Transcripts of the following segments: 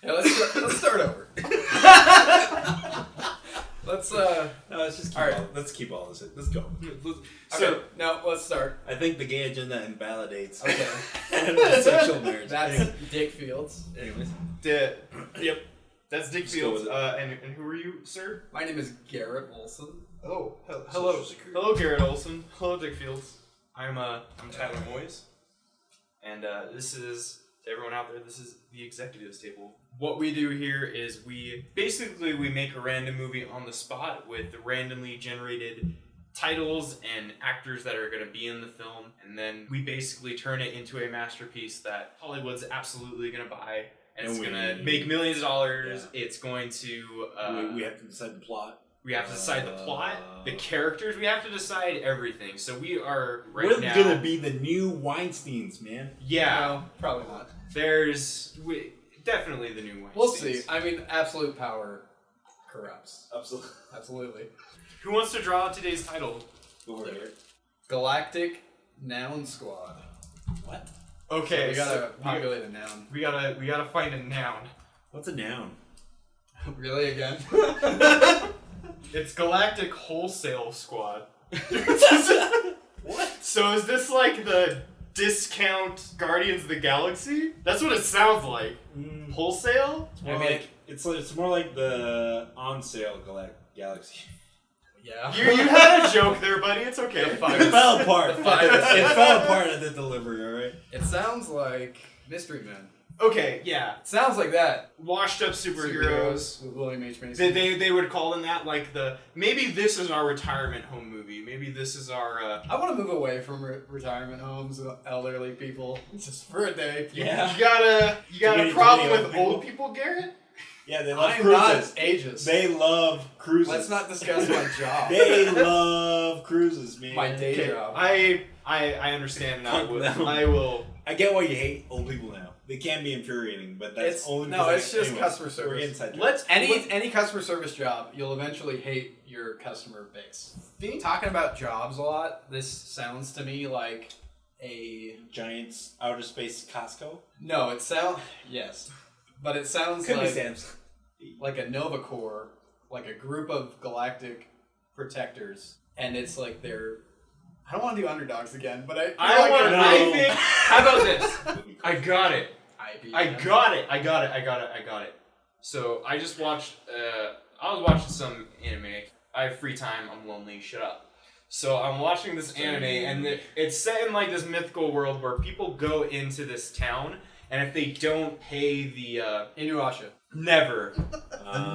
Yeah, let's start over. Let's keep all this. Let's go. So now let's start. I think the gay agenda invalidates sexual marriage. That's Dick Fields. Anyways. Yep. That's Dick Fields. And who are you, sir? My name is Garrett Olson. Oh, hello. Hello, Garrett Olson. Hello, Dick Fields. I'm Tyler Moyes. And this is, to everyone out there, this is the executives table. What we do here is we make a random movie on the spot with randomly generated titles and actors that are going to be in the film, and then we basically turn it into a masterpiece that Hollywood's absolutely going to buy, and it's going to make millions of dollars. Yeah. It's going to... we have to decide the plot. We have to decide the plot, the characters. We have to decide everything. So we are now... We're going to be the new Weinsteins, man. Yeah. No, probably not. There's... definitely the new Weinsteins. We'll see. I mean, absolute power corrupts. Absolutely. Who wants to draw out today's title? Go over here. Galactic Noun Squad. What? Okay, so we gotta populate a noun. We gotta find a noun. What's a noun? Really, again? It's Galactic Wholesale Squad. What? So is this like the discount Guardians of the Galaxy? That's what it sounds like. Wholesale? It's more like the on sale Galaxy. Yeah. You had a joke there, buddy. It's okay. It fell apart. It fell apart at the delivery, alright? It sounds like Mystery Men. Okay, yeah. It sounds like that. Washed up superheroes. With William H. Macy. They would call in that like maybe this is our retirement home movie. Maybe this is our... I want to move away from retirement homes and elderly people. Just for a day. Yeah. You got a problem with old people, Garrett? Yeah, they love I'm cruises. Not ages. They love cruises. Let's not discuss my job. They love cruises, man. My day job. I understand, and I will. I get why you hate old people now. They can be infuriating, but that's it's just customer service. We're getting sidetracked. Any customer service job, you'll eventually hate your customer base. Talking about jobs a lot, this sounds to me like a Giants outer space Costco. No, yes. But it sounds like a Nova Corps, like a group of galactic protectors, and it's like I don't want to do underdogs again, but I think. How about this? I got it. I got it. So I just watched. I was watching some anime. I have free time. I'm lonely. Shut up. So I'm watching this anime, and it's set in like this mythical world where people go into this town. And if they don't pay the... Inuyasha. Never.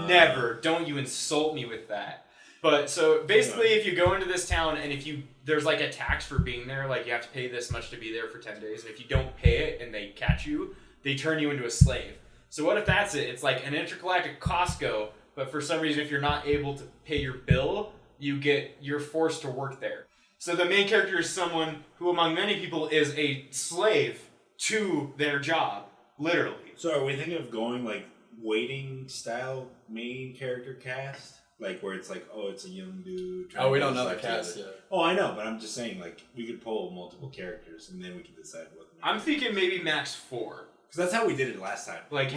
Never. Don't you insult me with that. But, so, basically, if you go into this town and there's like a tax for being there, like you have to pay this much to be there for 10 days. And if you don't pay it and they catch you, they turn you into a slave. So what if that's it? It's like an intergalactic Costco, but for some reason, if you're not able to pay your bill, you're forced to work there. So the main character is someone who, among many people, is a slave to their job, literally. So are we thinking of going like waiting style main character cast? Like where it's like, it's a young dude. We don't know the cast yet. Oh, I know, but I'm just saying like we could pull multiple characters and then we can decide what. I'm thinking maybe max 4. Because that's how we did it last time. Like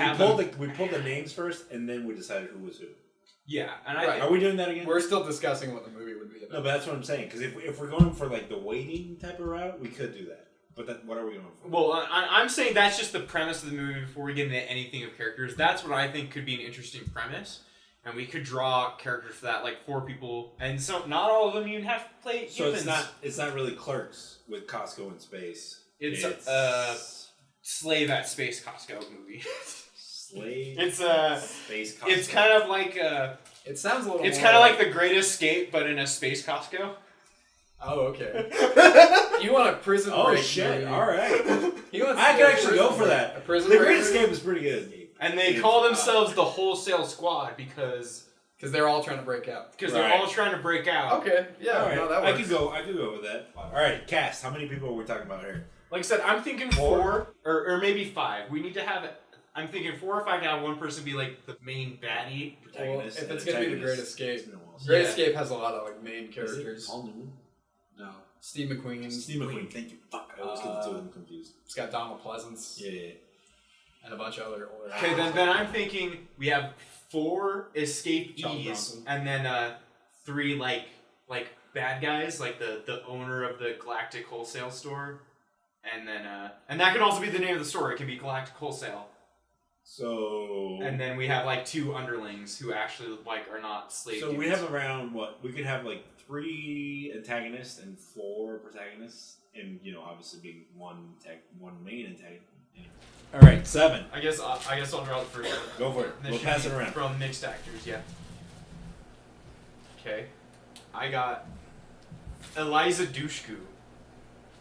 we pulled the names first and then we decided who was who. Yeah, and are we doing that again? We're still discussing what the movie would be about. No, but that's what I'm saying. Because if we're going for like the waiting type of route, we could do that. But what are we going for? Well, I'm saying that's just the premise of the movie before we get into anything of characters. That's what I think could be an interesting premise. And we could draw characters for that, like 4 people. And so not all of them even have to play humans. So it's not really Clerks with Costco in space. It's a Slave at Space Costco movie. Slave Space Costco. It's kind of like... it sounds a little It's kind of like The Great Escape, but in a space Costco. Oh, okay. You want a prison break? Oh, shit. Movie. All right. I could actually go for that. A prison The break? Great Escape is pretty good. And they call themselves the Wholesale Squad because they're all trying to break out. Because they're all trying to break out. Okay. Yeah. All right. No, that works. I could go with that. All right. Cast. How many people are we talking about here? Like I said, I'm thinking 4 or maybe 5. We need to have... I'm thinking 4 or 5 to have one person be like the main baddie. Protagonist. Well, if it's going to be The Great Escape. Great Escape has a lot of like main characters. Paul Newman? No. Steve McQueen. Steve McQueen, thank you. Fuck, I always get the two of them confused. It's got Donald Pleasance. Yeah. and a bunch of other older. Okay, then I'm thinking we have 4 Charles escapees, Bronson. and then 3 like bad guys, like the owner of the Galactic Wholesale store, and then and that can also be the name of the store. It can be Galactic Wholesale. So. And then we have like 2 underlings who actually like are not slave. So we have around we could have like 3 antagonists and 4 protagonists, and obviously being one main antagonist. All right, 7. I guess I'll draw the first one. Go for it. This We'll should pass be it around. from mixed actors. Yeah. Okay, I got Eliza Dushku.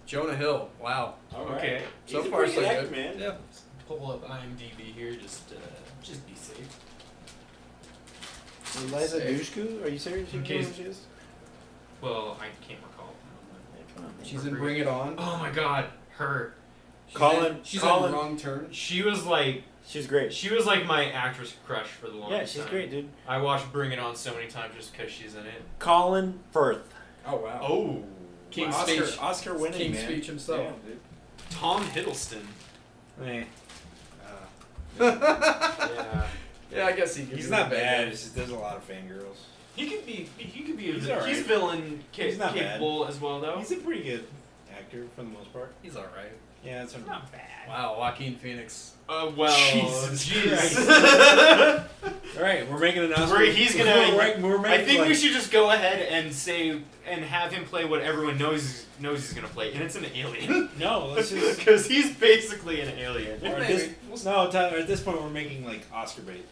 Jonah Hill. Wow. Okay. So far, so good, man. Yeah. Pull up IMDb here, just be safe. Eliza Dushku? Are you serious? In You case- know who she is? Well, I can't recall. Yeah, come on, man. She's in Bring It On. Oh my God, her. She's Colin- in Wrong Turn. She was like She's great. my actress crush for the longest Yeah, she's time. great, dude. I watched Bring It On so many times just because she's in it. Colin Firth. Oh wow. Oh, King's wow. Speech. Oscar winning, King's man. Speech himself. Yeah, dude. Tom Hiddleston. Eh. Yeah, Yeah, I guess he could He's be not the bad. guy. It's just there's a lot of fangirls. he could be. He's alright. He's villain He's not bad. capable as well, though. He's a pretty good actor for the most part. He's all right. Yeah, that's what not bad. Wow, Joaquin Phoenix. Well, Jesus jeez. All right, we're making an Oscar. He's gonna. We're I think we should just go ahead and say and have him play what everyone knows he's gonna play, and it's an alien. No, let's just. Because he's basically an alien. Or at this, no, Tyler, at this point we're making like Oscar bait.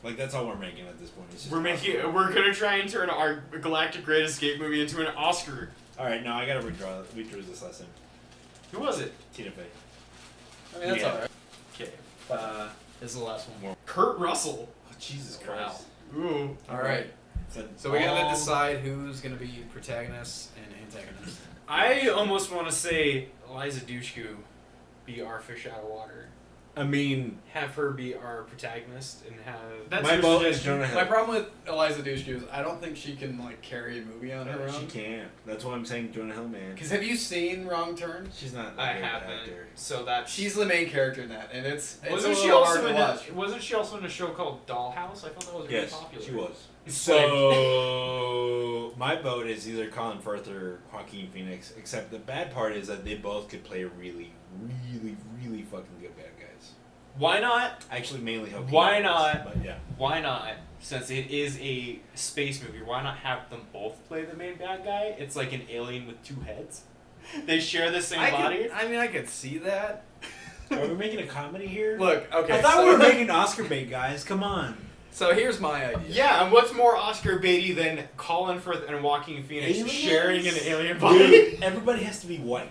Like that's all we're making at this point. It's just We're gonna try and turn our Galactic Great Escape movie into an Oscar. All right, now I gotta redraw. We drew this last time. Who was it? Tina Fey. I mean, that's Yeah. all right. Okay. This is the last one. Kurt Russell. Oh, Jesus Wow. Christ. Ooh. All right. So we gotta decide who's gonna be protagonist and antagonist. I almost want to say Eliza Dushku be our fish out of water. I mean, Have her be our protagonist and have. That's my your vote is suggestion. Jonah Hill. My problem with Eliza Dushku is I don't think she can like carry a movie on her She own. can't. That's why I'm saying Jonah Hill, man. Because have you seen Wrong Turn? She's not. I a good haven't. actor. So that She's the main character in that, and it's a wasn't she little also hard in to watch. wasn't she also in a show called Dollhouse? I thought that was really Yes, popular. she was. So So my vote is either Colin Firth or Joaquin Phoenix. Except the bad part is that they both could play really, really, really fucking good bad guys. why not? Actually, mainly Joaquin. Why Phoenix, not? But yeah. Why not? Since it is a space movie, why not have them both play the main bad guy? It's like an alien with 2 heads. They share the same body. I could see that. Are we making a comedy here? Look, okay. I thought so, we were making Oscar bait, guys. Come on. So here's my idea. Yeah, and what's more Oscar baity than Colin Firth and Joaquin Phoenix Aliens? sharing an alien body? Dude, everybody has to be white.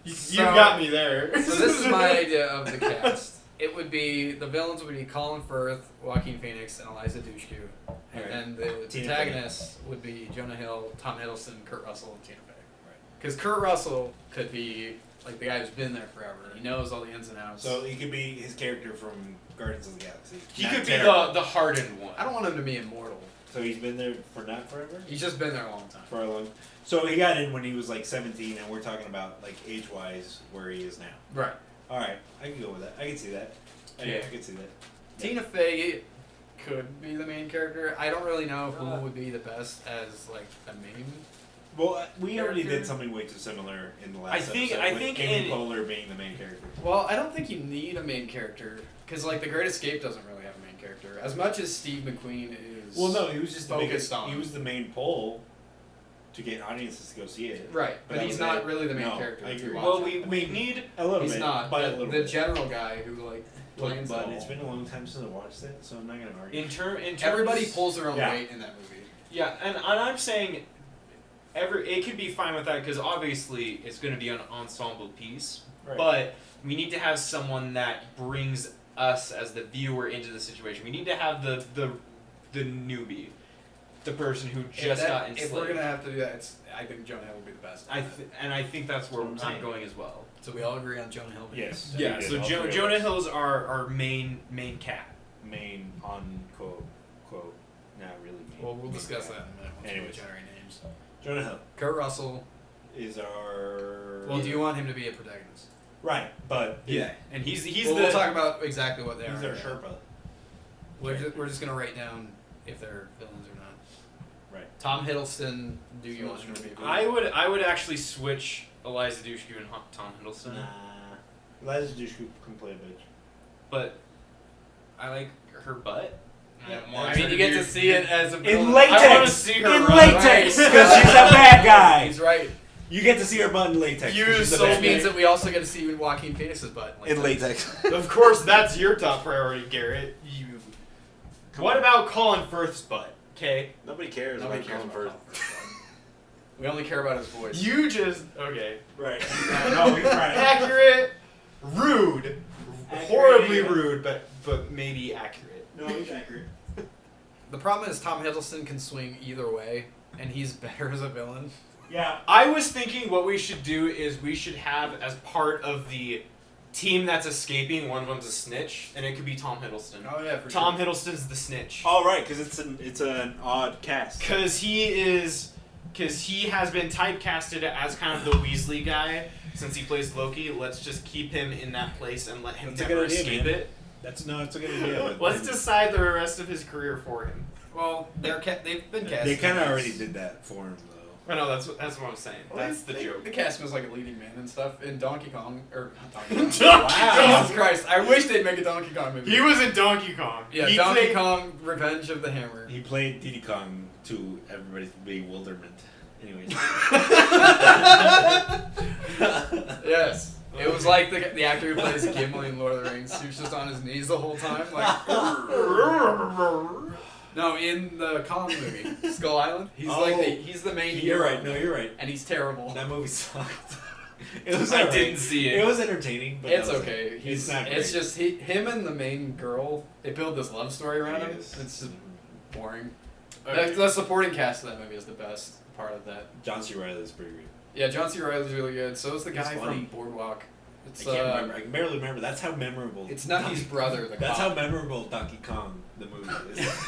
You So- got me there. So this is my idea of the cast. It would be the villains would be Colin Firth, Joaquin Phoenix, and Eliza Dushku, and Right. then the Tina protagonists would be Jonah Hill, Tom Hiddleston, Kurt Russell, and Tina Fey. Right. Because Kurt Russell could be like the guy who's been there forever. He knows all the ins and outs. So he could be his character from Guardians of the Galaxy. He Not could be terrible. the hardened one. I don't want him to be immortal. So he's been there for not forever? He's just been there a long time. For a long. So he got in when he was like 17, and we're talking about like age-wise where he is now. Right. All right, I can go with that. I can see that. Yeah. I can see that. Tina Fey could be the main character. I don't really know who would be the best as like the main. Well, we already Character? did something way too similar in the last I think- episode I with think Amy in- Poehler being the main character. Well, I don't think you need a main character because like The Great Escape doesn't really have a main character. As much as Steve McQueen is. Well, no, he was just the focused biggest, on. He was the main pull to get audiences to go see it. Right, but That he's was not it. really the main No, character. I if you agree. watch Well, it. we need. A little He's bit, not. but a The, little the bit. general guy who like plans But all. it's been a long time since I watched it, so I'm not gonna argue. In terms, Everybody pulls their own Yeah. weight in that movie. Yeah, and I'm saying, it could be fine with that because obviously it's going to be an ensemble piece, Right. but we need to have someone that brings us as the viewer into the situation. We need to have the newbie, the person who just got enslaved. If we're gonna have to do that, I think Jonah Hill would be the best. I think that's where That's what I'm I'm saying. going as well. So we all agree on Jonah Hill. being Yes. the Yeah, we so did, all three of Jonah us. Hill's our main cat. Main quote, not really main. Well, we'll main discuss guy. that in a minute once Anyways. we generate names. Jonah Hill Kurt Russell. is our. Well, do you want him to be a protagonist? Right, but yeah, And he's We'll talk about exactly what they he's are. our Sherpa. We're just gonna write down if they're villains or not. Right. Tom Hiddleston. Do you want him to be? a villain? I would actually switch Eliza Dushku and Tom Hiddleston. Nah. Eliza Dushku can play a bitch. But I like her butt. Yeah. I mean, you get to see it as a villain. In latex. I wanna see her in run. latex, Right. because she's a bad guy. He's right. You get to see her butt in latex. You 'cause she's a so bad Which means guy. that we also get to see Joaquin Phoenix's butt. in latex. Of course, that's your top priority, Garrett. What about Colin Firth's butt? Okay. Nobody cares Nobody about cares Colin about Firth. We only care about his voice. You just okay. Right. No, you're right. Accurate, rude, Accurate, horribly yeah. rude, but maybe accurate. No, he's accurate. The problem is Tom Hiddleston can swing either way, and he's better as a villain. Yeah. I was thinking what we should do is we should have as part of the team that's escaping, one of them's a snitch, and it could be Tom Hiddleston. Oh yeah, for Tom Hiddleston's the snitch. All right, because it's an odd cast. Because he has been typecasted as kind of the Weasley guy since he plays Loki. Let's just keep him in that place and let him That's a never good idea, escape man. it. It's a good idea. But Let's decide the rest of his career for him. Well, they've been cast. They kind of already did that for him, though. I know that's what I'm saying. That's the joke. They cast him as like a leading man and stuff in Donkey Kong or not Donkey Kong. Donkey Wow. Jesus Christ! I wish they'd make a Donkey Kong movie. He was in Donkey Kong. Yeah, He Donkey played- Kong: Revenge of the Hammer. He played Diddy Kong to everybody's bewilderment. Anyways. Yes. It was like the actor who plays Gimli in Lord of the Rings. He was just on his knees the whole time, like. No, in the Kong movie, Skull Island, he's he's the main hero. You're right. No, you're right. And he's terrible. That movie sucked. It was. I alright. didn't see it. It was entertaining, but It's that was okay. it. It's not great. It's just him and the main girl. They build this love story around him. Yes. It's just boring. Okay. The supporting cast of that movie is the best part of that. John C. Reilly is pretty great. Yeah, John C. Reilly's really good. So is the He's guy funny. from Boardwalk. It's I can't remember. I can barely remember. That's how memorable. It's Nucky's brother. The That's cop. how memorable Donkey Kong the movie is.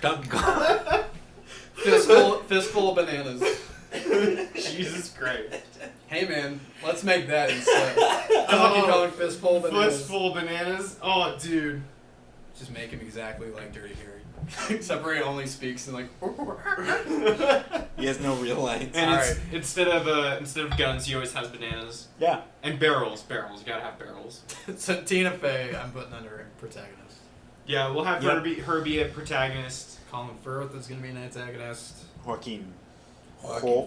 Donkey Kong. Fistful of bananas. Jesus Christ. Hey man, let's make that instead. Donkey Kong fistful of bananas. Fistful of bananas. Oh, dude. Just make him exactly like Dirty Harry. Except for he only speaks in like. He has no real lines. And Alright. instead of guns, he always has bananas Yeah. and barrels. Barrels. You gotta have barrels. So Tina Fey, I'm putting under a protagonist. Yeah, we'll have Yep. her be a protagonist. Colin Firth is gonna be an antagonist. Joaquin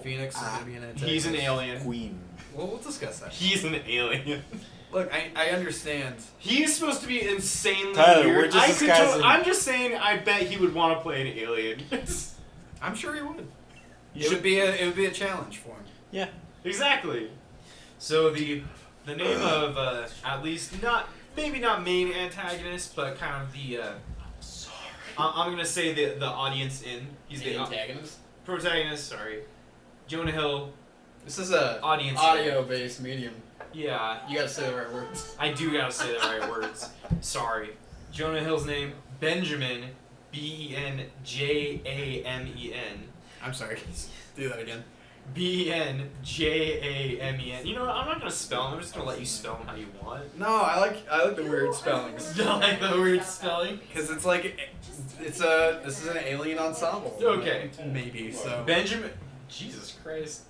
Phoenix is gonna be an antagonist. He's an alien. Queen. Well, we'll discuss that. He's an alien. Look, I understand. He's supposed to be insanely Tyler, weird. we're just discussing- I'm just saying. I bet he would want to play an alien. I'm sure he would. You It would be a challenge for him. Yeah. Exactly. So the name of at least maybe not main antagonist, but kind of the I'm gonna say the audience in. He's the antagonist. protagonist. Sorry, Jonah Hill. This is a Audience. audio-based medium. Yeah, You gotta say the right words. I do gotta say the right words. Sorry. Jonah Hill's name Benjamin, Benjamen. I'm sorry. Do that again. Benjamen. You know what? I'm not gonna spell him. I'm just gonna let you spell him how you want. No, I like the weird spellings. You like the weird spelling? Because it's like, this is an alien ensemble. Okay. Maybe, so. Benjamin. Jesus Christ.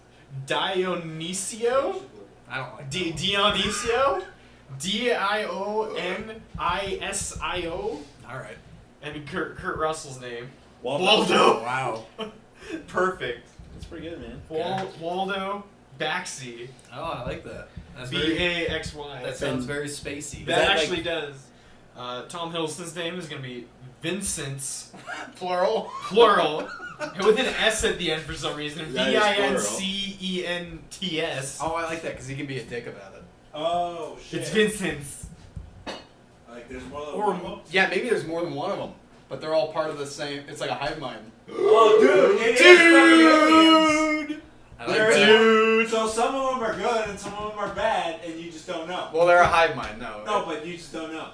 Dionisio? I don't like that. Dionisio? Dionisio? Alright. And Kurt Russell's name. Waldo. Wow. Perfect. That's pretty good, man. Waldo Baxi. Oh, I like that. That's very, Baxy. that sounds very spacey. That that actually does. Tom Hiddleston's name is going to be Vincent's, Plural. plural, with an S at the end for some reason. That is plural. Vincents. Oh, I like that because he can be a dick about it. Oh shit. It's Vincent's. Like there's more than Or, one of them? yeah, maybe there's more than one of them, but they're all part of the same. It's like a hive mind. Oh, dude! It is fucking aliens. I like There that. is- So some of them are good and some of them are bad, and you just don't know. Well, they're a hive mind, no. No, but you just don't know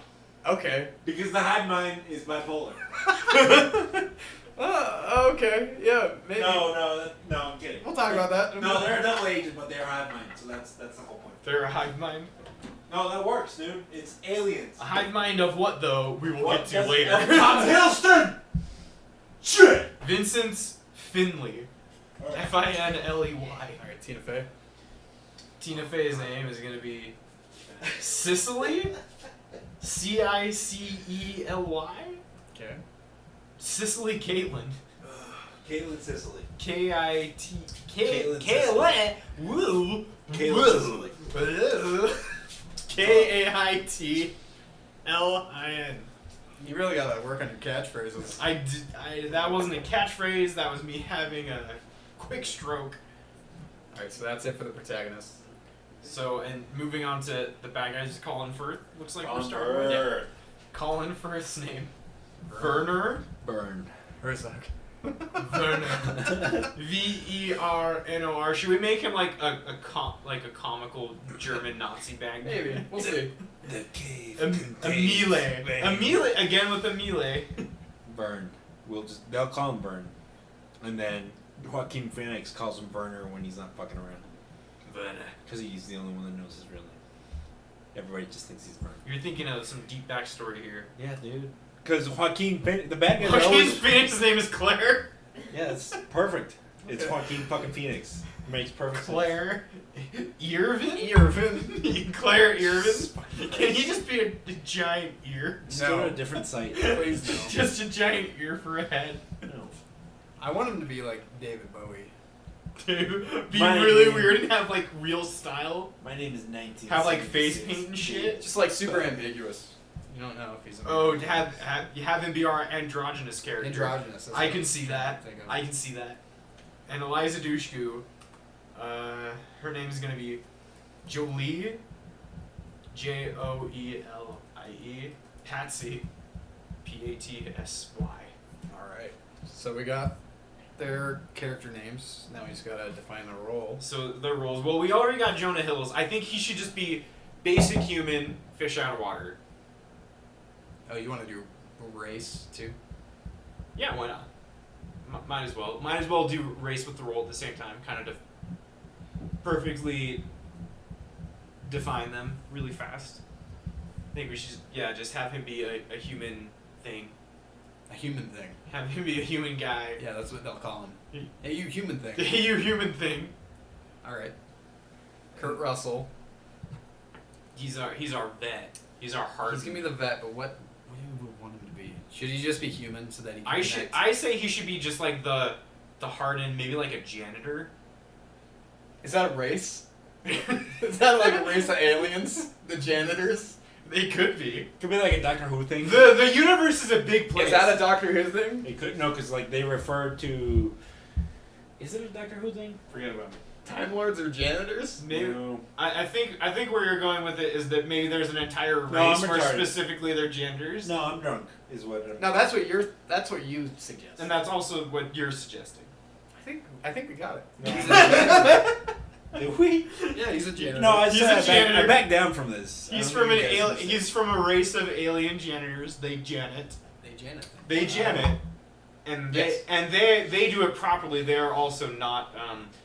Okay. because the hive mind is bipolar. Okay. Yeah. Maybe. No, I'm kidding. We'll talk about that. No, they're a double agent, but they're hive mind, so that's the whole point. They're a hive mind. No, that works, dude. It's aliens. A hive mind of what though? We will get to That's later. Tom Hiddleston. Shit. Vincent Finley. Finley. Alright, Tina Fey. Tina Fey's name is gonna be Cicely. Cicely. Okay. Cicely Caitlin. Caitlin Sicily. Caitlin. Caitlin Woo. Caitlin Sicily. Kaitlin. You really gotta work on your catchphrases. That wasn't a catchphrase. That was me having a quick stroke. Alright, so that's it for the protagonist. So, and moving on to the bad guys, Colin Firth. Looks like we're Colin starting with Firth. Colin Firth's name. Werner. Burn. Herzog. Werner. Vernor. Should we make him like a comical German Nazi bag? Maybe. We'll see. The cave. Emile again with Emile. Burn. They'll call him Burn, and then Joaquin Phoenix calls him Burner when he's not fucking around. Werner. Because he's the only one that knows his real name. Everybody just thinks he's Burn. You're thinking of some deep backstory here. Yeah, dude. Because Joaquin Phoenix, the bad guys are Joaquin always... Phoenix's name is Claire. Yeah, it's perfect. It's Okay. Joaquin fucking Phoenix. Makes perfect Claire Irvin? Irvin. Claire Irvin? Can he just be a giant ear? sense. Just go to a different site. Please no. Just a giant ear for a head. No. I want him to be like David Bowie. Dude, be My really name- weird and have like real style. My name is 19. Have like face paint and shit. Just like super ambiguous. You don't know if he's Oh, have him be our androgynous character. androgynous. that's I what can I'm see trying that. to think of. I can see that. And Eliza Dushku, her name is gonna be Jolie, Joelie, Patsy, Patsy. Alright. So we got their character names. Now we just gotta define the role. So their roles. Well, we already got Jonah Hill's. I think he should just be basic human, fish out of water. Oh, you want to do race too? Yeah, why not? Might as well. Might as well do race with the role at the same time. Kind of perfectly define them really fast. I think we should, just have him be a human thing. A human thing. Have him be a human guy. Yeah, that's what they'll call him. Hey, you human thing. You human thing. Alright. Kurt Russell. He's our vet. He's our heart. He's gonna be the vet, but what do we want him to be? Should he just be human so that he can connect? I say he should be just like the hardened, maybe like a janitor. Is that a race? Is that like a race of aliens? The janitors? They could be. Could be like a Doctor Who thing. The universe is a big place. Is that a Doctor Who thing? It could, no, because like they refer to... Is it a Doctor Who thing? Forget about it. Time Lords or janitors? Maybe. No. I think where you're going with it is that maybe there's an entire No, race I'm where retarded. specifically they're genders. No, I'm drunk, is what I'm... No, that's what you suggest. And that's also what you're suggesting. I think we got it. No. He's a janitor. Did we? Yeah, he's a janitor. No, I He's said a janitor. I backed down from this. I He's don't from an think you guys he's from a race of alien janitors. They janet. They janet. They janet. And Yes. they do it properly. They are also not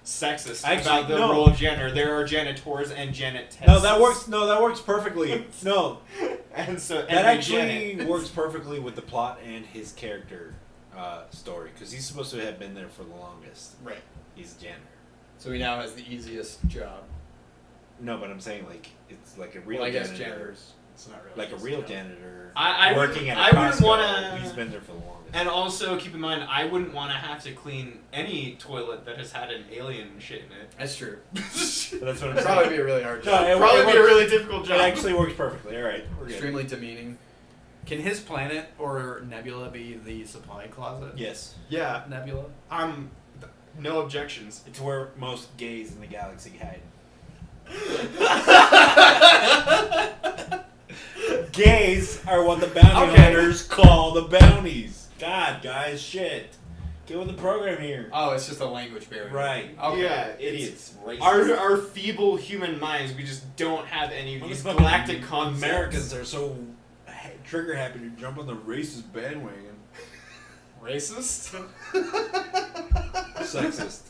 sexist Actually, about the no. role of janitor. There are janitors and janitesses. No, that works. No, that works perfectly. No, And so and that they actually janet. works perfectly with the plot and his character story because he's supposed to have been there for the longest. Right. He's a janitor. So he now has the easiest job. No, but I'm saying like it's like a real Well, I guess janitor, janitors. It's not really like a easy real job. janitor I working at a I wouldn't Costco. wanna- He's been there for the longest. And also keep in mind, I wouldn't want to have to clean any toilet that has had an alien shit in it. That's true. But that's what I'm It'd saying. probably be a really hard No, job. it Probably be a works- really difficult It job. actually works perfectly. All right, we're good. Extremely demeaning. Can his planet or nebula be the supply closet? Yes, Yeah. Nebula? No objections. it's where most gays in the galaxy hide. Gays are what the bounty Okay. hunters call the bounties. God, guys, shit. Get with the program here. Oh, it's just a language barrier. Right. Okay. Yeah. Idiots. Racist. Our feeble human minds, we just don't have any of these Motherfucking galactic concepts. Americans are so trigger happy to jump on the racist bandwagon. Racist? Sexist.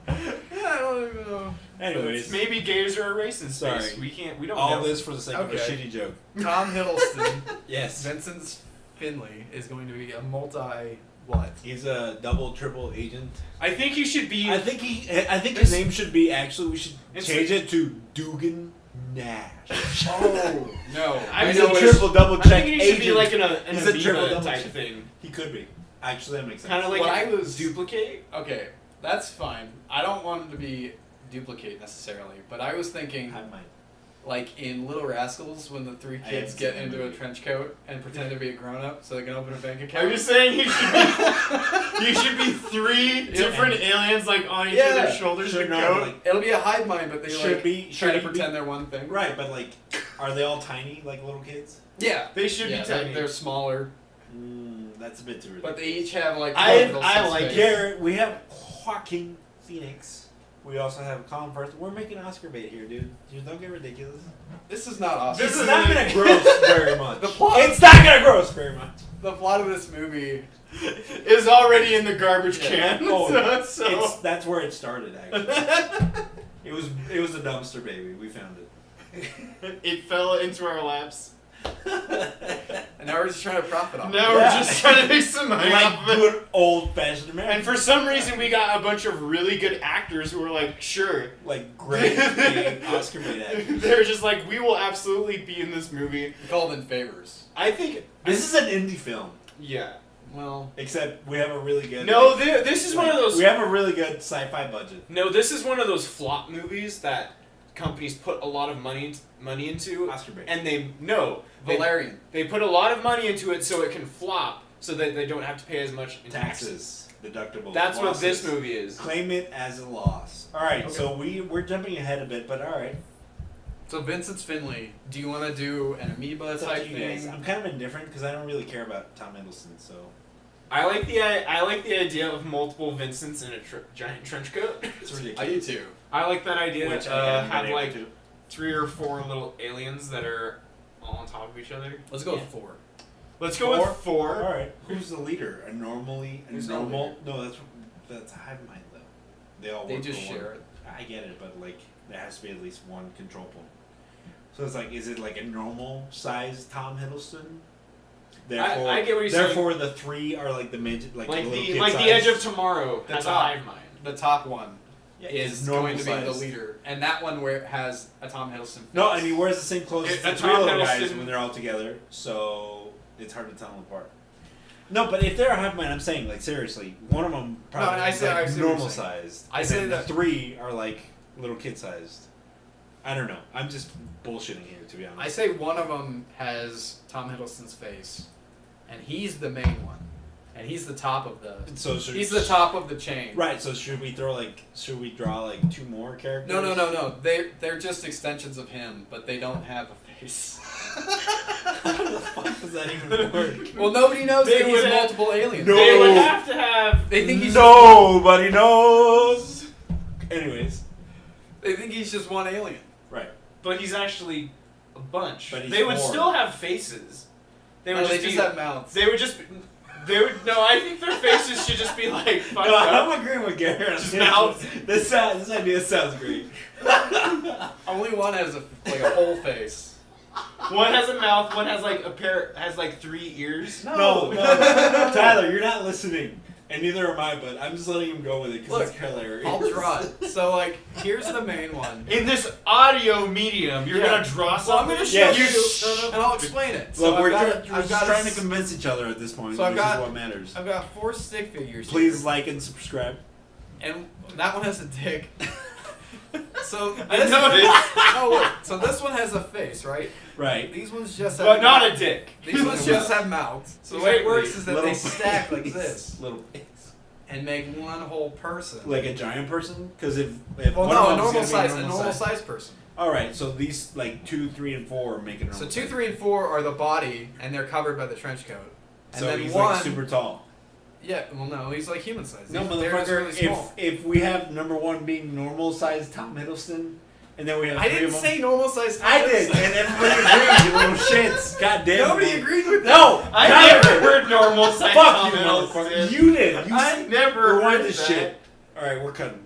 I don't even know. Anyways, Maybe gays are a race in space. Sorry. We don't all know. this for the sake of a Okay. shitty joke. Tom Hiddleston, Yes. Vincent Finley, is going to be a what? He's a double, triple agent. I think he should be. I think his name should be we should It's- change it to Dugan Nash. Oh, no. I He's know a what triple, double I check think he should agent. be like an He's a triple, amoeba double type check. thing. He could be. Actually, that makes sense. Kind of like What a I was- duplicate. Okay, that's fine. I don't want him to be duplicate necessarily, but I was thinking, I might. like in Little Rascals, when the three I kids haven't get seen that into a movie. trench coat and pretend to be a grown-up so they can open a bank Are account. you saying you should be three different aliens like on each Yeah. other's shoulders Sure, in no, a coat? like, It'll be a hive mind, but they Should be- try to should be- pretend they're one thing. right, but like, are they all tiny like little kids? Yeah, They should yeah, be tiny. They're smaller, That's a bit too ridiculous. but they each have like. I Hiddleston's like face. Garrett, we have Joaquin Phoenix. We also have Colin Firth. We're making Oscar bait here, dude. You don't get ridiculous. This is not awesome. This is not gonna gross very much. The plot- It's not gonna gross very much. The plot of this movie. is already in the garbage Yeah. can. Oh, so. that's where it started. Actually, it was a dumpster baby. We found it. It fell into our laps. And now we're just trying to profit off. Now it. we're Yeah. just trying to make some money Like off of it. good old fashioned American. And for some reason, we got a bunch of really good actors who were like, sure. like great big Oscar bait actors. They're just like, we will absolutely be in this movie. We call them favors. I think. This is an indie film, Yeah. Well, except we have a really good. No, this is one of those. We have a really good sci-fi budget. No, this is one of those flop movies that companies put a lot of money into, Oscar bait. and they Valerian. they put a lot of money into it so it can flop, so that they don't have to pay as much in Taxes, deductible. That's what this losses. movie is. Claim it as a loss. All right, Okay. so we're jumping ahead a bit, but all right. So Vincent Finley, do you want to do an amoeba It's up type to you guys. thing? I'm kind of indifferent because I don't really care about Tom Hiddleston. So I like the idea of multiple Vincents in a giant trench coat. it's I ridiculous. do too. I like that idea. Which That I haven't have been able like to. 3 or 4 little aliens that are all on top of each other. Let's go with 4. Let's go with 4. All right, who's the leader? Who's the normal? leader? No, that's a hive mind though. They all They work just for one. share it. I get it, but like there has to be at least one control point. So it's like, is it like a normal sized Tom Hiddleston? Therefore, I get what you're saying. Therefore, the 3 are like the midget, like Like little the kid like the size. Edge of Tomorrow The has a top. hive mind. The top one Yeah, is it's going to be the normal-sized. leader, and that one where it has a Tom Hiddleston. No, face. and he wears the same clothes as A the Tom 3 little guys Hiddleston- when they're all together, so it's hard to tell them apart. No, but if they're a hive mind, I'm saying like seriously, one of them probably I is see- I like see what you're normal saying. sized. I and say then that- the 3 are like little kid sized. I don't know. I'm just bullshitting here, to be honest. I say one of them has Tom Hiddleston's face, and he's the main one, and he's the top of the. So He's the top of the chain. Right. So should we draw like 2 more characters? No. They're just extensions of him, but they don't have a face. How the fuck does that even work? Well, nobody knows They that he's would have- multiple aliens. No. They would have to have. They think he's Nobody knows. Anyways, They think he's just one alien. right. But he's actually a bunch. But he's they would 4. still have faces. They would No, just they just be. have mouths. They would just. They would no. I think their faces should just be like fucked No, up. I'm agreeing with Garrett. Just mouth. This idea sounds great. Only one has a whole face. One has a mouth. One has like has like 3 ears. No, Tyler, you're not listening, and neither am I. But I'm just letting him go with it because Look, it's hilarious. I'll draw it. So like, here's the main one. In this audio medium, you're Yeah. gonna draw So I'm something. gonna show Yes. you, and I'll explain it. Look, So we're I've just got trying to convince each other at this point. So I've which got- is what matters. I've got 4 stick figures. Please here, like and subscribe. and that one has a dick. So I this know one, it. oh look, so this one has a face, right? Right. These ones just have But not a dick. These ones just have mouths. So the way it works is that Little they stack like face. this Little face. and make one whole person. Like a giant person? Because if well, one no, of a them's normal gonna be size, a normal size person. All right, so these like 2, 3, and 4 make a normal. So 2, size. 3, and 4 are the body, and they're covered by the trench coat. And So then he's one, like super tall. yeah, well, no, he's like human size. No, They're just motherfucker. really small. If we have number 1 being normal sized Tom Hiddleston, and then we have I 3 didn't of them. say normal size. I did, and everybody agreed. You little shits. God damn. Nobody man. agreed with that. No, I Tyler. never heard normal normal size Fuck Tom you, Hiddleston. motherfucker. You did. I never rewind heard this that. shit. All right, we're cutting.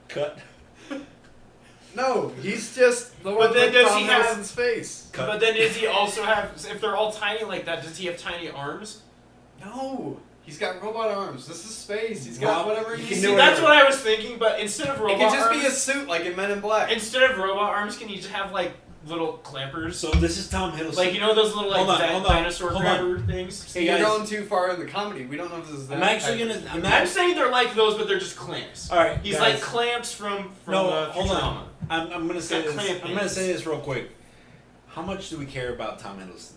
Cut. No, he's just the one But then with does Tom he have- Hiddleston's face. Cut. But then does he also have, if they're all tiny like that, does he have tiny arms? No, he's got robot arms. This is space. He's Well, got whatever you he can needs. do See, it. that's what I was thinking, but instead of It robot could just arms, be a suit like in Men in Black. instead of robot arms, can you just have like little clampers? So this is Tom Hiddleston. Like, you know those little like Hold on, hold on, dinosaur hold on. grabber things? See, Hey, you're guys. going too far in the comedy. We don't know if this is that. I'm actually type gonna. of- I'm I'm not. saying they're like those, but they're just clamps. All right, He's guys. like clamps from No, hold Futurama. on. I'm gonna say Got this. clamp I'm gonna hands. say this real quick. How much do we care about Tom Hiddleston?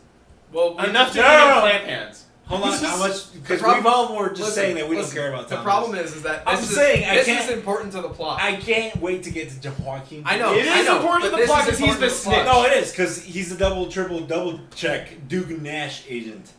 Well, we- Enough to No, give no, him no. clamp hands. Hold on. How much? Because problem- we've all were just listen, saying that we listen, don't care about Tom. The problem Hiddleston. is that I'm this is, saying I this can't- is important to the plot. I can't wait to get to Joaquin. I know. It is I know, important to but the this plot is 'cause he's important the to plot. snitch. No, it is because he's a double check Duke Nash agent.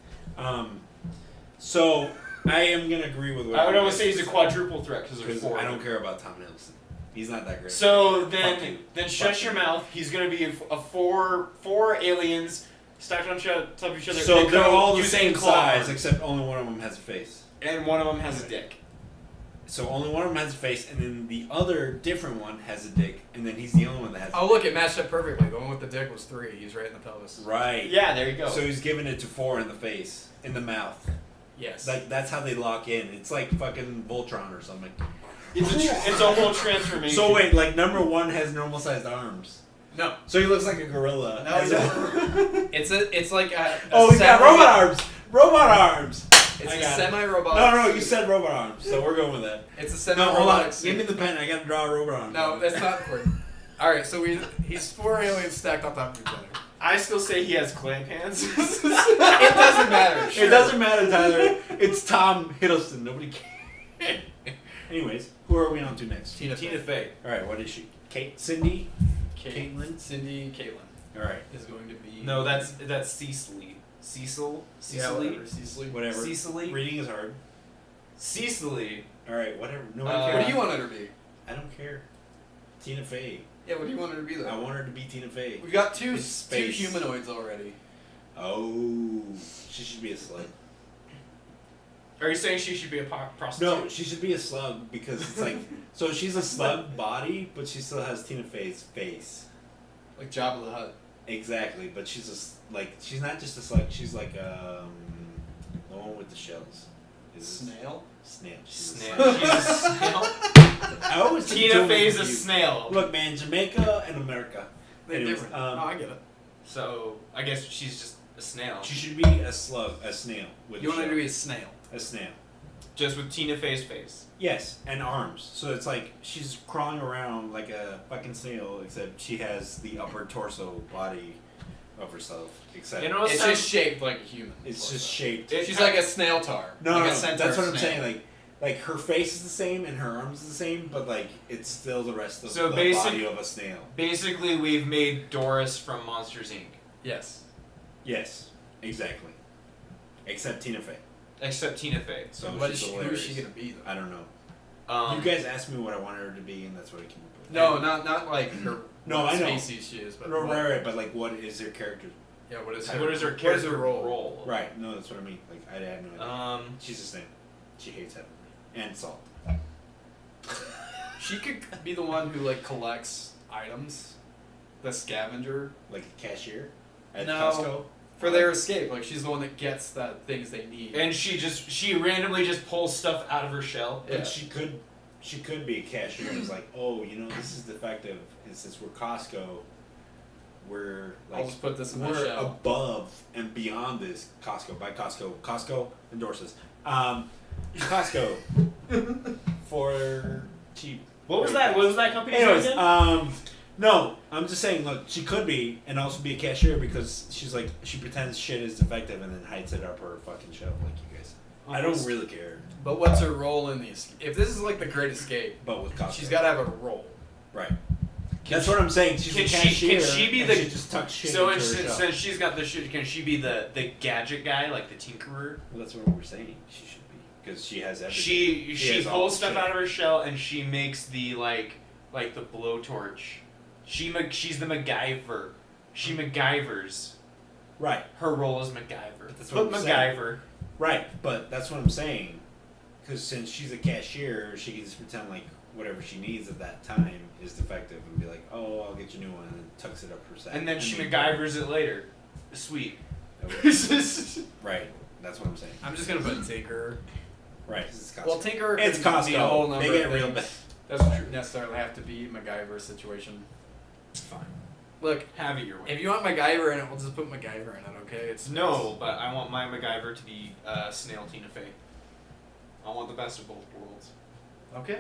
So I am gonna agree with what I would you always guys say he's a said, quadruple threat because there's because four. I don't care about Tom Hiddleston. He's not that great. So Fuck you. then shut Fuck your you. mouth. He's gonna be a four aliens stacked on top of each other. So that they're go all the using same claw size, arms. except only one of them has a face. And one of them has a dick. So only one of them has a face, and then the other different one has a dick, and then he's the only one that has. Oh, look, it matched up perfectly. The one with the dick was 3. He's right in the pelvis. Right. Yeah, there you go. So he's giving it to 4 in the face, in the mouth. Yes. Like that's how they lock in. It's like fucking Voltron or something. it's a whole transformation. So wait, like number 1 has normal sized arms. no. So he looks like a gorilla. No, it's like a Oh, he's got semi- robot arms. Robot arms. It's I a got it. semi-robot. No, you said robot arms, so we're going with that. It's a No, hold on. semi-robotic suit. Give me the pen. I gotta draw a robot arm. No, that's not important. All right, so he's 4 aliens stacked on top of each other. I still say he has clamp hands. It doesn't matter. It doesn't matter, Tyler. It's Tom Hiddleston. Nobody cares. Anyways, who are we on to next? Tina Fey. All right, what is she? Cindy? Caitlin. Caitlin? Cindy Caitlin All right, is going to be. No, that's Cecily. Cecily. Yeah, whatever. Cecily. whatever. Cecily. Reading is hard. Cecily. All right, whatever. Nobody What cares. What do you want her to be? I don't care. Tina Fey. Yeah, what do you want her to be though? I want her to be Tina Fey. We've got two It's space. humanoids already. Oh, she should be a slut. Are you saying she should be a prostitute? No, she should be a slug because it's like so she's a slug body, but she still has Tina Fey's face. Like Jabba the Hutt. Exactly, but she's she's not just a slug. She's like the one with the shells. Snail? Snail. She's a Snail. slug. She's a snail. I always think Tina Joe Fey's a was confused. snail. Look, man, Jamaica and America. They're Anyways, different. No, I get it. So I guess she's just a snail. she should be a slug, a snail with You a want her shell. to be a snail. A snail. Just with Tina Fey's face. Yes, and arms. So it's like she's crawling around like a fucking snail, except she has the upper torso body of herself. Except You know what It's sounds- just shaped like a human. it's just shaped. It- She's like a snail tar. No, like no, a centaur that's what I'm snail. saying. Like her face is the same and her arms is the same, but like it's still the rest of So the basic- body of a snail. Basically, we've made Doris from Monsters Inc. Yes. Yes, exactly. Except Tina Fey. Except Tina Fey. So What she's is she, who hilarious. is she gonna be though? I don't know. Um, You guys asked me what I wanted her to be, and that's what I came up with. No, not like her. No, what I know. species she is, but Right, what, right, but like, what is her character? yeah, what is what is her what is character her role? Right. No, that's what I mean. Like, I had no idea. She's a snail. She hates heaven and salt. She could be the one who like collects items, the scavenger Like a cashier at No. Costco. for their escape. Like she's the one that gets the things they need. and she randomly just pulls stuff out of her shell. Yeah. But she could be a cashier and was like, oh, you know, this is defective, and since we're Costco, we're I'll like just put this in my we're shell. above and beyond this. Costco by Costco. Costco endorses. Costco for cheap. What was that? What was that company? Anyways, again? no, I'm just saying. Look, she could be and also be a cashier because she's like she pretends shit is defective and then hides it up her fucking shelf like you guys. I don't really care, But what's her role in the escape? If this is like the Great Escape, but with Costco, she's got to have a role. right. That's what I'm saying. She's can a she- cashier. can she be and the- she just tucks shit So into her since, shelf. since she's got the shit, can she be the gadget guy, like the tinkerer? Well, that's what we're saying. She should be because she has everything. She has all pulls the stuff shit. out of her shell and she makes the like the blowtorch. She's the MacGyver. She MacGyvers. Right. Her role is MacGyver. That's what Put I'm saying. MacGyver. Right, but that's what I'm saying. Because since she's a cashier, she can just pretend like whatever she needs at that time is defective and be like, oh, I'll get you a new one, and then tucks it up for a second. And then she MacGyvers it later. Sweet. Right, that's what I'm saying. I'm just gonna put Tinker. Right. It's Costco. Well, Tinker It's could Costco. be a whole number They get of real things. bad. Doesn't necessarily have to be MacGyver situation. Fine. Look, Have it your way. if you want MacGyver in it, we'll just put MacGyver in it, okay? It's No, but I want my MacGyver to be Snail Tina Fey. I want the best of both worlds. Okay.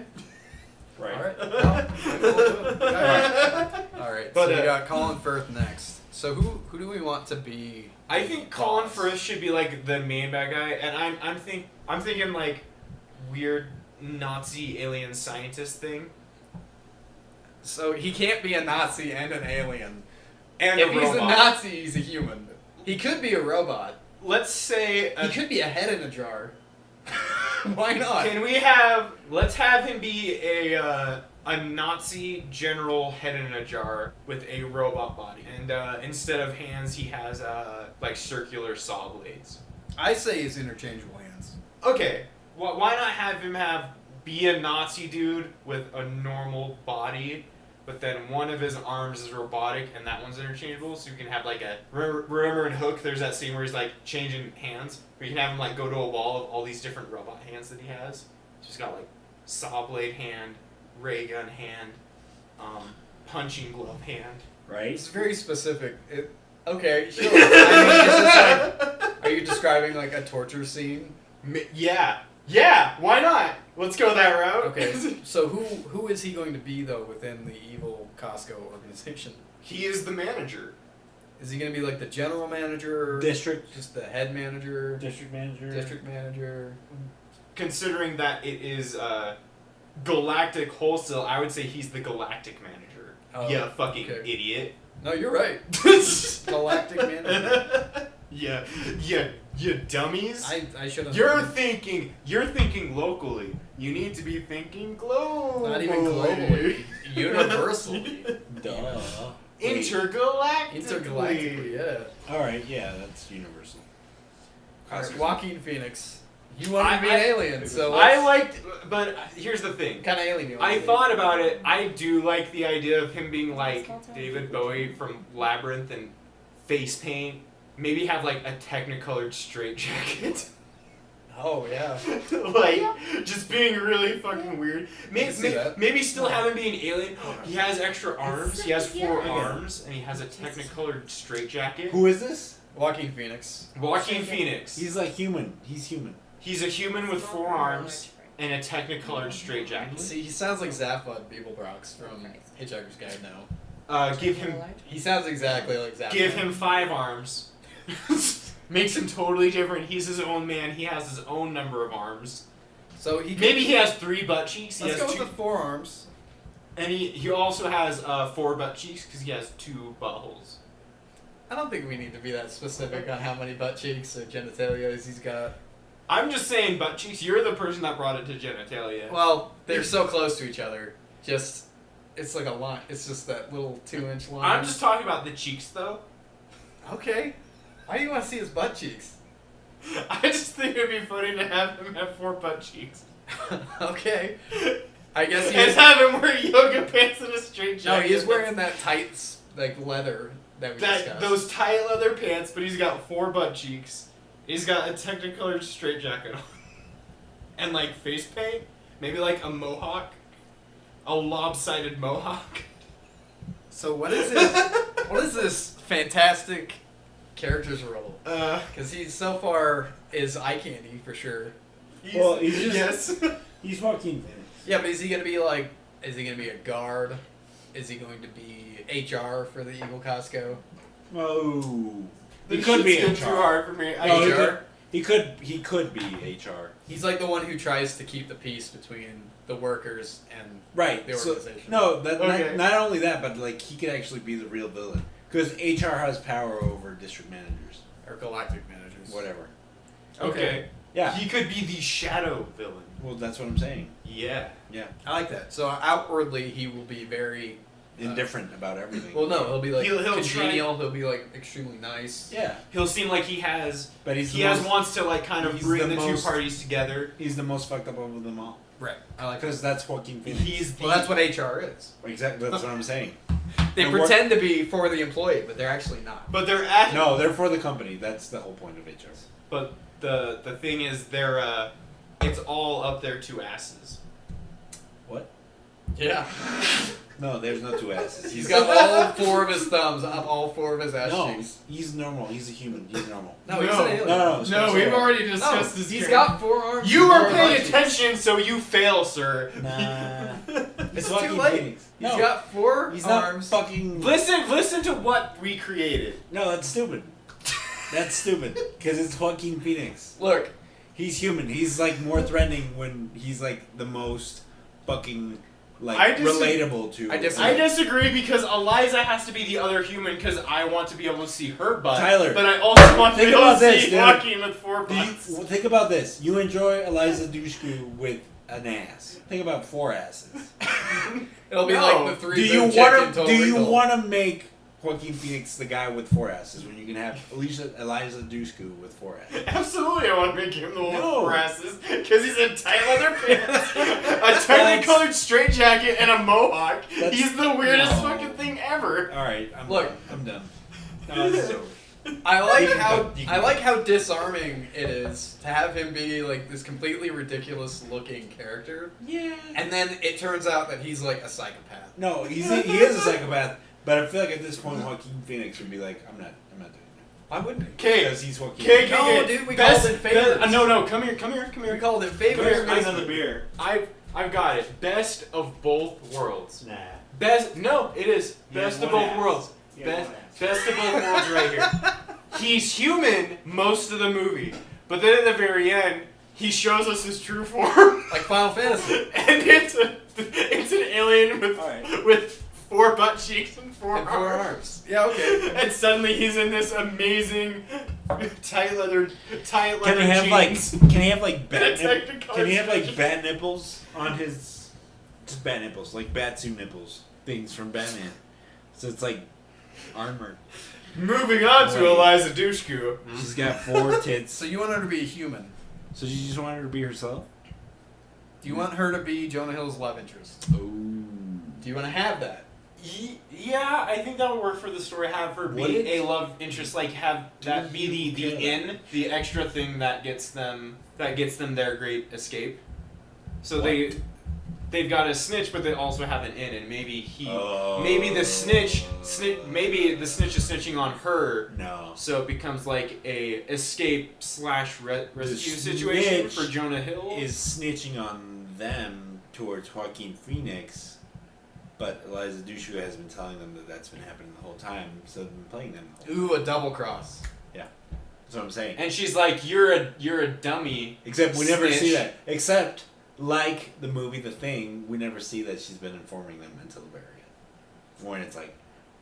Right. All right. Well, we'll do it. All right. All right. But, So we got Colin Firth next. So who do we want to be? I think Colin boss? Firth should be like the main bad guy, and I'm thinking like weird Nazi alien scientist thing. So he can't be a Nazi and an alien. And If a he's robot. a Nazi, he's a human. He could be a robot. Let's say He could be a head in a jar. Why not? let's have him be a Nazi general head in a jar with a robot body, and instead of hands he has like circular saw blades. I say he's interchangeable hands. Okay, why not have him be a Nazi dude with a normal body, but then one of his arms is robotic and that one's interchangeable, so you can have like a... Remember in Hook, there's that scene where he's like changing hands, where you can have him like go to a wall of all these different robot hands that he has. So he's got like saw blade hand, ray gun hand, punching glove hand. Right? It's very specific. Okay, sure. I mean, is this like, are you describing like a torture scene? Yeah, why not? Let's go that route. Okay, so who is he going to be though within the evil Costco organization? He is the manager. Is he going to be like the general manager? District. Just the head manager? District manager. District manager? Considering that it is Galactic Wholesale, I would say he's the Galactic manager. Oh, Yeah, fucking okay. idiot. No, you're right. Galactic manager. Yeah, you dummies. I should have. You're thinking locally. You need to be thinking globally. Not even globally. Universally. Duh. Intergalactically. Intergalactically, yeah. Alright, yeah, that's universal. Alright, Joaquin Phoenix. You want to be an alien, so I liked, but here's the thing. what kind of alien you want I to be? thought about it. I do like the idea of him being like David Bowie from Labyrinth and face paint. Maybe have like a Technicolored straitjacket. Oh, yeah. Like, just being really fucking weird. can see that. Maybe still have him be an alien. He has extra arms. He has 4 arms, and he has a Technicolored straitjacket. Who is this? Joaquin Phoenix. Joaquin Phoenix. He's like human. He's human. He's a human with 4 arms and a Technicolored straitjacket. See, he sounds like Zaphod Beeblebrox from Hitchhiker's Guide now. Give him He sounds exactly like Zaphod. Give him 5 arms. Makes him totally different. He's his own man. He has his own number of arms. So he could, Maybe he has 3 butt cheeks. He let's has go 2, with the forearms. and he also has 4 butt cheeks because he has 2 buttholes. I don't think we need to be that specific on how many butt cheeks or genitalia he's got. I'm just saying butt cheeks. You're the person that brought it to genitalia. Well, they're so close to each other. Just, it's like a line. It's just that little 2-inch line. I'm just talking about the cheeks though. Okay. Why do you want to see his butt cheeks? I just think it'd be funny to have him have 4 butt cheeks. Okay. I guess he And is. have him wear yoga pants and a straight No, jacket. he is wearing that tight, like leather that we discussed. those tight leather pants, but he's got 4 butt cheeks. He's got a Technicolored straitjacket on. And like face paint. Maybe like a mohawk. A lopsided mohawk. So what is this? What is this fantastic character's role? Because he so far is eye candy for sure. Well, he's just- yes. He's Joaquin Phoenix. Yeah, but is he gonna be like? Is he gonna be a guard? Is he going to be HR for the evil Costco? Oh. He This could be shit's getting HR. too hard for me. No, HR? he could be HR. He's like the one who tries to keep the peace between the workers and Right. the So, organization. no, that Okay. not only that, but like he could actually be the real villain because HR has power over district managers. or galactic managers. Whatever. Okay. Yeah. He could be the shadow villain. Well, that's what I'm saying. Yeah. Yeah. I like that. So outwardly, he will be very indifferent about everything. Well, no, he'll be like He'll congenial. He'll be like extremely nice. Yeah, He'll seem like he has, but wants to like kind of he's bring the the two most- parties together. he's the most fucked up of them all. Right. I like Because that's Joaquin Phoenix. He's the, Well, that's what HR is. Exactly, that's what I'm saying. They And pretend to be for the employee, but they're actually not. but they're at No, they're for the company. That's the whole point of HR. But the thing is, they're it's all up their two asses. What? Yeah. No, there's no two asses. He's got all 4 of his thumbs up all 4 of his ass No, cheeks. he's normal. He's a human. He's normal. No, he's an alien. No, we've already No, discussed this. he's character. got 4 arms. You and were 4 paying butt cheeks. attention, so you fail, sir. Nah. It's Joaquin too late. Phoenix. He's No, got 4 he's not arms. fucking. Listen to what we created. No, that's stupid. That's stupid. Because it's Joaquin Phoenix. Look, He's human. He's like more threatening when he's like the most fucking like I relatable to. I disagree. I disagree because Eliza has to be the other human because I want to be able to see her butt. Tyler, but I also want to think be able to about this, see dude. Joaquin with 4 Do you, butts. well, think about this. You enjoy Eliza Dushku with an ass. Think about 4 asses. it'll be No. like the 3 Do you want want to? Do you want to make Joaquin Phoenix the guy with 4 asses when you can have Eliza Dushku with 4 asses? Absolutely, I want to make him the one No. with 4 asses because he's in tight leather pants, a tightly colored straight jacket, and a mohawk. That's- He's the weirdest No. fucking thing ever. All right, Look. I'm done. No, this is over. I like You can how cut, you I can like cut. how disarming it is to have him be like this completely ridiculous looking character, Yeah. and then it turns out that he's like a psychopath. No, he is a psychopath, but I feel like at this point Joaquin Phoenix would be like, I'm not doing it. Why wouldn't he? Okay, Because he's Joaquin. okay, No, dude, we called it favors. No, come here. We called it Come favors. here, Mason. another beer. I've got it. Best of both worlds. Nah. Best. No, it is Yeah, best of one both ass. worlds. Yeah, Best, one ass. best of both worlds right here. He's human most of the movie, but then at the very end, he shows us his true form, Like Final Fantasy. and it's an alien with Alright. with 4 butt cheeks and 4 And 4 arms. arms. Yeah, okay. And suddenly he's in this amazing tight leather Can he have jeans. like? Can he have like bat? Detective Can he have like Comics. bat nipples on his? Just bat nipples, like Batsuit nipples, things from Batman. So it's like armor. Moving on to Wait. Eliza Dushku. She's got 4 tits. So you want her to be a human? So you just want her to be herself? Do you want her to be Jonah Hill's love interest? Oh. Do you want to have that? Yeah, I think that would work for the story. Have her Would be it? a love interest, like have that be the extra thing that gets them their great escape. So What? they've got a snitch, but they also have an in, and maybe Oh. maybe the snitch maybe the snitch is snitching on her. No. So it becomes like a escape / rescue The situation snitch for Jonah Hill. Is snitching on them towards Joaquin Phoenix, but Eliza Dushku has been telling them that that's been happening the whole time, so they've been playing them. The whole time. Ooh, a double cross. That's what I'm saying. And she's like, "You're a dummy." Except we never see Snitch. that. Except, like the movie The Thing, we never see that she's been informing them until the very end. When it's like,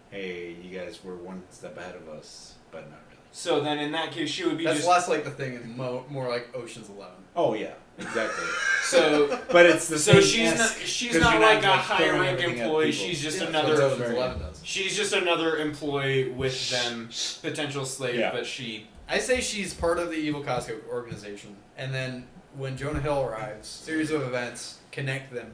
hey, you guys were one step ahead of us, but not really. So then, in that case, she would be That's just less like the thing and more like Ocean's 11. Oh, yeah, exactly. so. But it's the So thing she's not esque, she's 'cause not you're like a throwing high rank everything at employee. people. She's just Yeah, another. that's what Ocean's 11 does. She's just another employee with them, potential slave, Yeah. but she. I say she's part of the evil Costco organization, and then when Jonah Hill arrives, series of events connect them.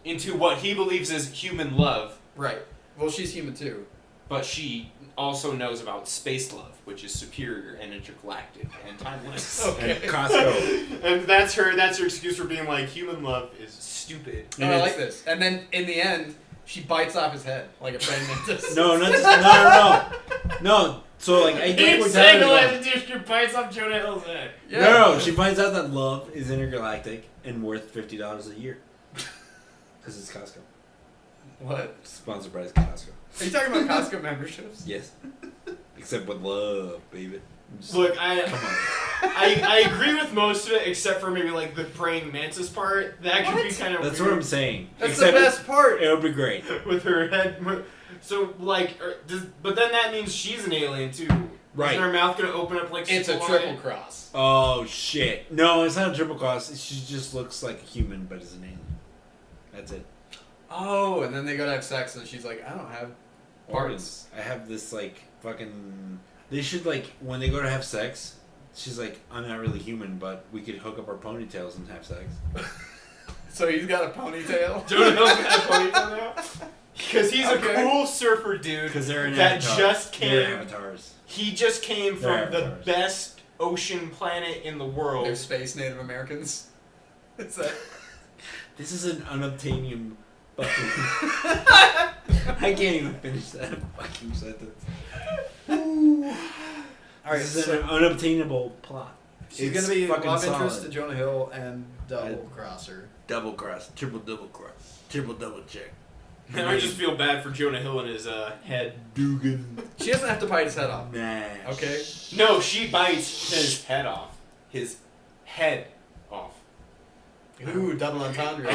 Into what he believes is human love, Right. Well, she's human too. but she also knows about space love, which is superior and intergalactic and timeless. Okay. And Costco. And that's her excuse for being like, human love is stupid. Oh, I like this. And then in the end, she bites off his head like a praying mantis. No, not just, no. So, like, I think we're saying talking about... Eliza Dushku bites off Jonah Hill's head. Yeah. No, she finds out that love is intergalactic and worth $50 a year. Because it's Costco. What? Sponsored by Costco. Are you talking about Costco memberships? Yes. Except with love, baby. I'm just- Look, Come on. I agree with most of it, except for maybe like the praying mantis part. That could be What? kind of That's weird what I'm saying. That's Except the best part. It would be great. with her head. So like, but then that means she's an alien too. Right. Is her mouth gonna open up like It's a Superman? triple cross. Oh, shit. No, it's not a triple cross. She just looks like a human, but is an alien. That's it. Oh, and then they go to have sex, and she's like, I don't have parts. I have this like fucking. They should like when they go to have sex. She's like, I'm not really human, but we could hook up our ponytails and have sex. So he's got a ponytail. Jonah Hill's got a ponytail now. Because he's a cool surfer dude. Because they're in that Avatar. just came. They're avatars. He just came They're from the avatars. best ocean planet in the world. They're space Native Americans. It's that. This is an unobtainium fucking. I can't even finish that fucking sentence. Alright, This is so an unobtainable plot. she's It's gonna be fucking love interest solid. to Jonah Hill and double cross her. Double cross, triple double cross, triple double check. And I just feel bad for Jonah Hill and his head. Dugan. She doesn't have to bite his head off. Nash. Okay. No, she bites his head off. His head off. Ooh, double entendre.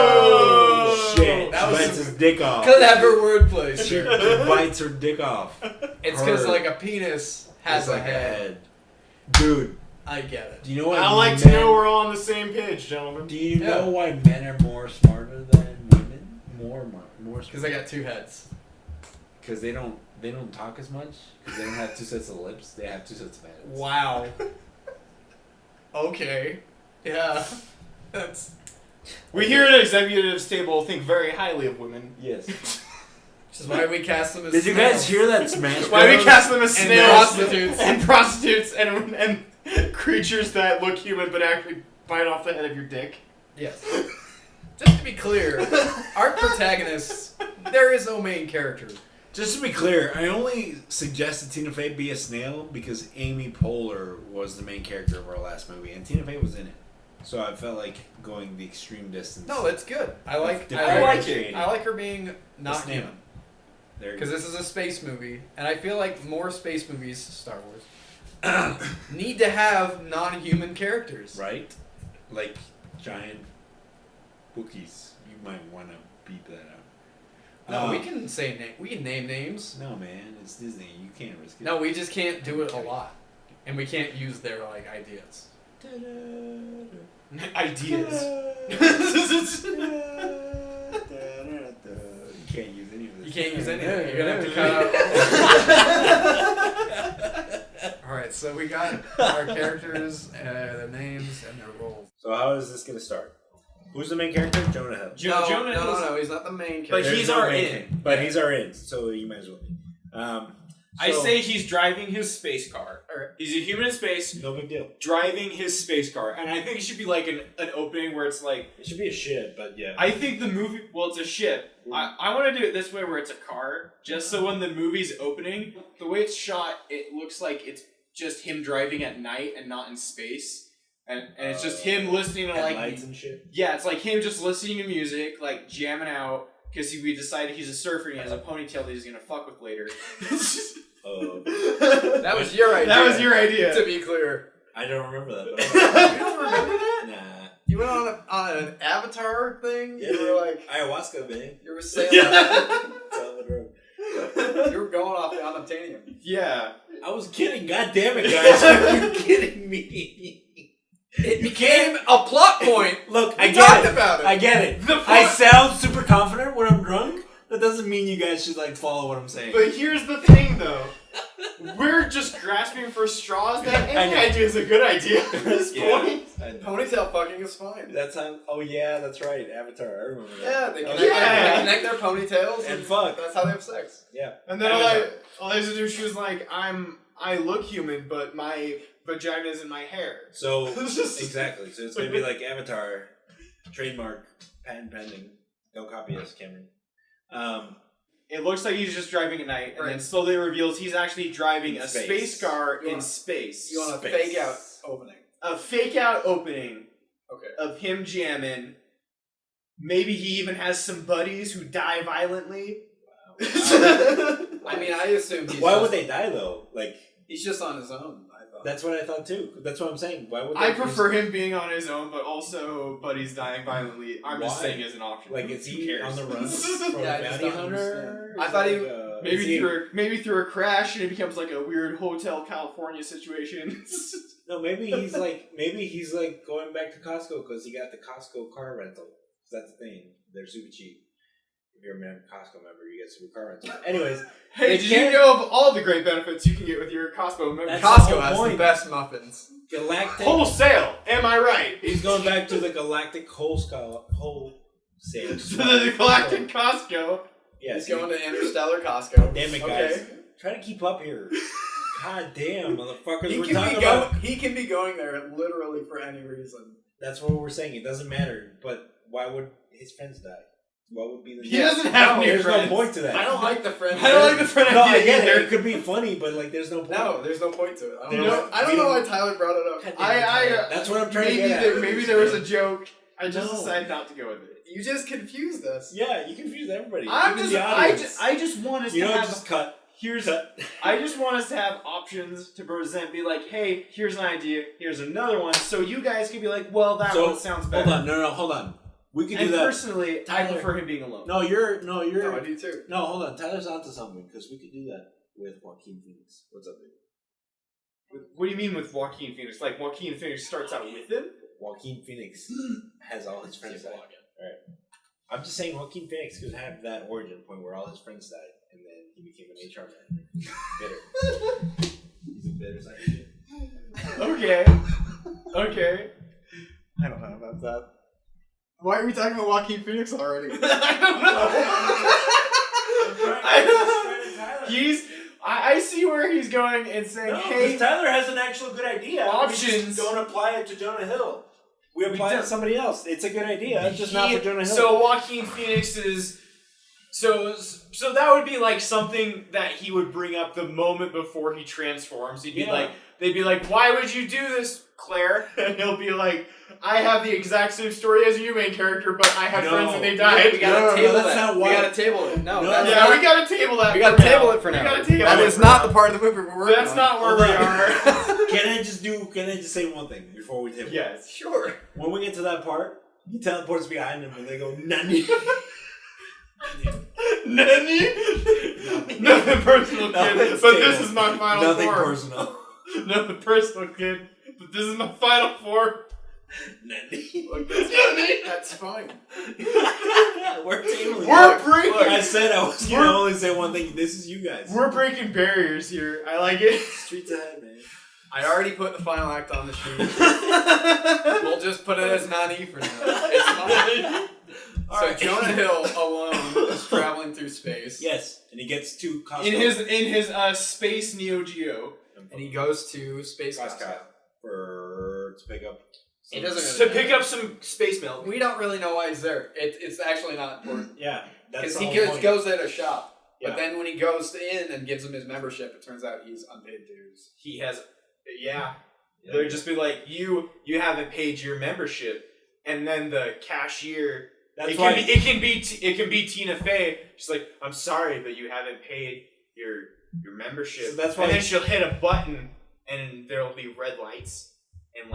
Oh, shit. That She was bites his dick off. Could have her wordplay. She bites her dick off. It's because Her. like a penis has It's a like head. Dude, I get it. do you know what I like to men- know we're all on the same page, gentlemen. Do you Yeah. know why men are more smarter than women? More Because they got two heads. Because they don't talk as much. Because they don't have two sets of lips. They have two sets of heads. Wow. Okay. Yeah. That's. We here at Executives Table think very highly of women. Yes. Which is why we cast them as Did you snails. guys hear that smash? Why we cast them as And snails prostitutes. and prostitutes and creatures that look human but actually bite off the head of your dick. Yes. Just to be clear, our protagonists, there is no main character. Just to be clear, I only suggested Tina Fey be a snail because Amy Poehler was the main character of our last movie, and Tina Fey was in it. So I felt like going the extreme distance. No, it's good. I like Differentiating. I like her being not snail. human. There you Because go. this is a space movie, and I feel like more space movies, Star Wars, need to have non-human characters. Right? Like giant Wookiees. You might want to beep that out. No, we can we can name names. No, man, it's Disney. You can't risk it. No, we just can't do it a lot, and we can't use their like ideas. Ideas. You can't use any of this. You can't use anything. You're gonna have to cut out. All right, so we got our characters, their names, and their roles. So how is this gonna start? Who's the main character? Jonah Hill. Jonah Hill's- no, he's not the main But character. he's our in. But he's our in, so you might as well be. I So- say he's driving his space car. Alright. He's a human in space no big deal. driving his space car. And I think it should be like an opening where it's like, It should be a shit, but yeah. I think the movie, well, it's a ship. I want to do it this way where it's a car, just so when the movie's opening, the way it's shot, it looks like it's just him driving at night and not in space. And it's just him listening to like, lights and shit. yeah, it's like him just listening to music, like jamming out, because we decided he's a surfer and he has a ponytail that he's going to fuck with later. That was your idea. That was your idea. To be clear, I don't remember that. But you don't remember that? nah. You went on an Avatar thing. Yeah, You were like, ayahuasca, man. you were saying, It's on the road. you were going off the unobtainium. Yeah. I was kidding. God damn it, guys! Are you kidding me? It became a plot point. Look, We I get talked it. about it. I get it. The I fuck- sound super confident when I'm drunk. That doesn't mean you guys should like follow what I'm saying. But here's the thing, though. We're just grasping for straws that I any know. idea is a good idea at this Yeah. point. I know. Ponytail fucking is fine. That's how. Oh yeah, that's right. Avatar. I remember that. Yeah, they connect, Yeah. they connect their ponytails And fuck. That's how they have sex. Yeah. And then Avatar. Eliza Dushku was like, I look human, but my vagina's in my hair. So It's just- exactly. So it's gonna be like Avatar, trademark, patent pending. Don't copy us, Cameron. It looks like he's just driving at night, and Right. then slowly reveals he's actually driving In a space. space car You in want- space. You want a Space. fake out opening. A fake out opening Okay. of him jamming. Maybe he even has some buddies who die violently. I mean, I assume he's Why just, would they die though? Like He's just on his own, I thought. that's what I thought too. That's what I'm saying. Why would they I prefer him being on his own, but also buddies dying violently. I'm just Why? saying as an option. Like is Who he cares? on the run from Yeah, I a just bounty don't hunter? understand. I thought he- Maybe through a crash and it becomes like a weird Hotel California situation. No, maybe he's like going back to Costco because he got the Costco car rental. That's the thing. They're super cheap. If you're a Costco member, you get super car rentals. Anyways, Hey, did you know of all the great benefits you can get with your Costco membership? Costco has the best muffins. Galactic Wholesale. Am I right? He's going back to the Galactic Wholesale. The Galactic Costco. Yes. He's going to Interstellar Costco. Damn it, guys. Try to keep up here. God damn, motherfuckers. He can be going there literally for any reason. That's what we're saying. It doesn't matter. But why would his friends die? What would be the... He doesn't have any There's friends. no point to that. I don't like the friend. I don't like the friend No, I idea get either. it. It could be funny, but like, there's no point. No, there's no point to it. I We don't know why Tyler brought it up. That's what I'm trying to get at. Maybe there was a joke. I just decided not to go with it. You just confused us. Yeah, you confused everybody. I Even the audience. just want us You to know, have... just cut. I just want us to have options to present. Be like, hey, here's an idea. Here's another one. So you guys can be like, well, that one sounds better. Hold on. Hold on. We could do and that. Personally, I prefer him being alone. No, you're. No, I do too. No, hold on. Tyler's onto something because we could do that with Joaquin Phoenix. What's up, dude? What do you mean with Joaquin Phoenix? Like Joaquin Phoenix starts out with him? Joaquin Phoenix has all his friends died. Alright. I'm just saying Joaquin Phoenix could have that origin point where all his friends died and then he became an HR manager. Bitter. He's a bitter side of shit. Okay. I don't know about that. Why are we talking about Joaquin Phoenix already? I see where he's going and saying, hey, Tyler has an actual good idea. Options. Don't apply it to Jonah Hill. We apply it to somebody else. It's a good idea. It's just not for Jonah Hill. So Joaquin Phoenix is... So that would be like something that he would bring up the moment before he transforms. He'd be like, they'd be like, why would you do this, Claire? And he'll be like, I have the exact same story as you, main character, but I had friends and they died. We gotta table that's that. not why. We gotta table it. No, we gotta table that. We gotta table it for now. That is not the part of the movie we're working on. That's not where we are. Can I just say one thing before we table? Yes. Sure. When we get to that part, he teleports behind him and they go, Nani. Nani? Nothing personal, kid. But this is my final Nothing form. personal. Nothing personal, kid. But this is my final form. Nani. That's fine. We're tabling. We're breaking. I said I was going to only say one thing. This is you guys. We're breaking barriers here. I like it. Streets ahead, man. I already put the final act on the sheet. We'll just put it as Nani for now. It's fine. So Jonah Hill alone is traveling through space. Yes, and he gets to Costco. In his space Neo Geo, and he goes to Space Costco to pick up. He doesn't pick up some space milk. We don't really know why he's there. It's actually not important. Yeah, because he goes there to shop. Yeah. But then when he goes in and gives him his membership, it turns out he's unpaid dues. He has, They'd just be like, you haven't paid your membership, and then the cashier. It can be Tina Fey. She's like, I'm sorry, but you haven't paid your membership. So that's why. And then she'll hit a button, and there'll be red lights, and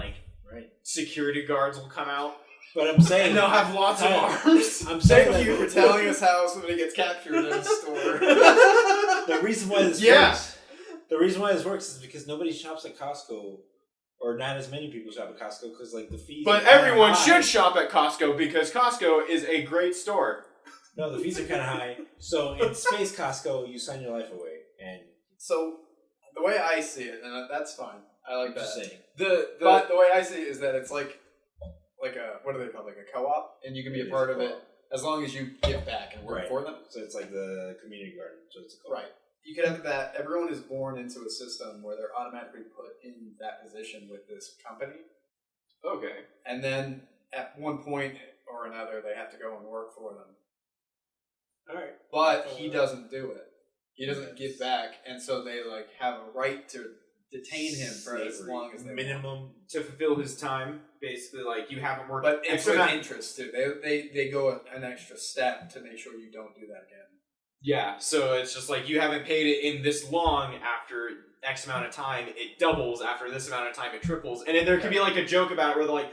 security guards will come out. But I'm saying, and they'll have lots of arms. I'm saying, thank you for telling us how somebody gets captured in a store. The reason why this works. The reason why this works is because nobody shops at Costco. Or not as many people shop at Costco because the fees. But everyone should shop at Costco because Costco is a great store. No, the fees are kind of high. So in Space Costco, you sign your life away, and so the way I see it, and that's fine. I like that. Just saying. But the way I see it is that it's like a what do they call it? Like a co-op, and you can be a part of it as long as you give back and work for them. So it's like the community garden. So it's a co-op. Right. You could have that. Everyone is born into a system where they're automatically put in that position with this company. Okay. And then at one point or another, they have to go and work for them. All right. But he doesn't do it. He doesn't give back, and so they have a right to detain him for as long as they want. To fulfill his time. Basically, you haven't worked. But it's with interest too. They go an extra step to make sure you don't do that again. Yeah, so it's just you haven't paid it in this long after X amount of time, it doubles after this amount of time, it triples. And then there could be a joke about it where they're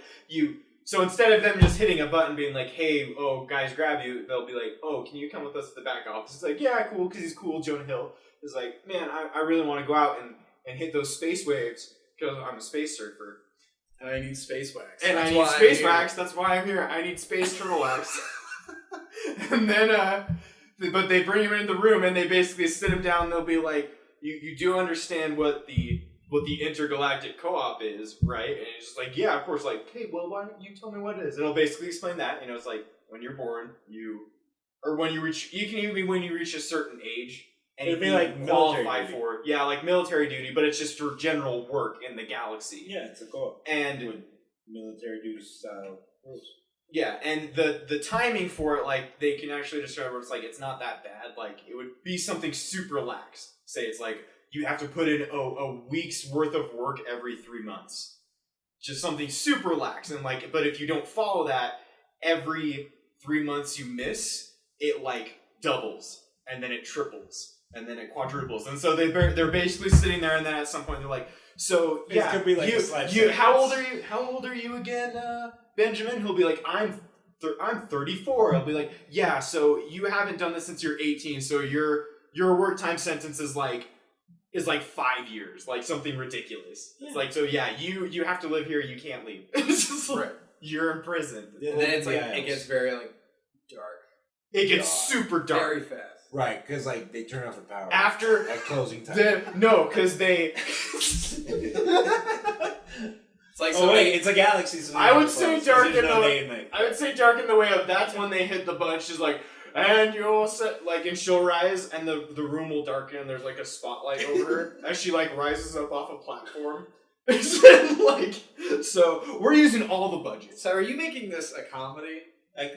so instead of them just hitting a button being like, hey, guys grab you, they'll be like, can you come with us to the back office? It's like, yeah, cool, because he's cool, Jonah Hill. It's like, man, I really want to go out and hit those space waves because I'm a space surfer. And I need space wax. And That's I need why I'm space here. wax. That's why I'm here. I need space turtle wax. And then, but they bring him into the room and they basically sit him down. And they'll be like, "You do understand what the intergalactic co-op is, right?" And it's just like, "Yeah, of course." Like, "Hey, well, why don't you tell me what it is?" And it'll basically explain that. It's like when you're born, or when you reach, you can even be when you reach a certain age. And it'd be like military duty. for like military duty, but it's just for general work in the galaxy. Yeah, it's a co-op. And with military duty style rules. Yeah, and the timing for it, like, they can actually describe where it's like, it's not that bad. Like, it would be something super lax. Say it's like, you have to put in a week's worth of work every 3 months. Just something super lax. And like, but if you don't follow that, every 3 months you miss, it like doubles. And then it triples. And then it quadruples. And so they're basically sitting there, and then at some point they're like, so yeah, it could be like how old are you? How old are you again, Benjamin? He'll be like, I'm 34. He'll be like, yeah. So you haven't done this since you're 18. So your work time sentence is like 5 years, like something ridiculous. Yeah. It's like, so yeah, you have to live here. You can't leave. It's just like, you're imprisoned. And then it's like it gets very like dark. It gets super dark very fast. Right, because like they turn off the power after at closing time. Because they. It's like it's a galaxy. So I would say dark in the way. I would say dark in the way of that's when they hit the button. She's like, and you're all set. Like, and she'll rise, and the room will darken, and there's like a spotlight over her as she like rises up off a platform. So we're using all the budget. So are you making this a comedy?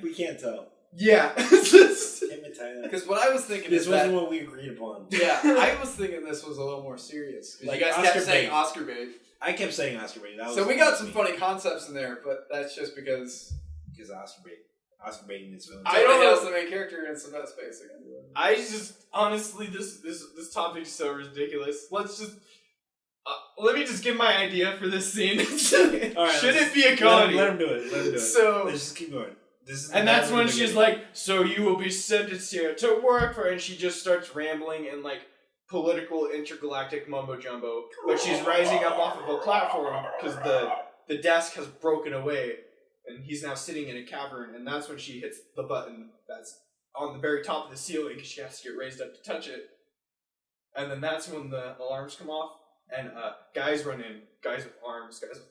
We can't tell. Yeah. Because what I was thinking this wasn't what we agreed upon. Yeah, I was thinking this was a little more serious. Like, you guys kept saying Oscar bait. I kept saying Oscar bait. So we got some funny concepts in there, but that's just because Oscar bait. Oscar baiting is villain. I don't know. That's the main character in some space again. I just honestly, this topic is so ridiculous. Let me just give my idea for this scene. All right, should it be a comedy? Let him do it. So let's just keep going. And that's when she's like, so you will be sentenced here to work for, and she just starts rambling in like political intergalactic mumbo jumbo, but she's rising up off of a platform because the desk has broken away, and he's now sitting in a cavern, and that's when she hits the button that's on the very top of the ceiling because she has to get raised up to touch it, and then that's when the alarms come off, and guys run in, guys with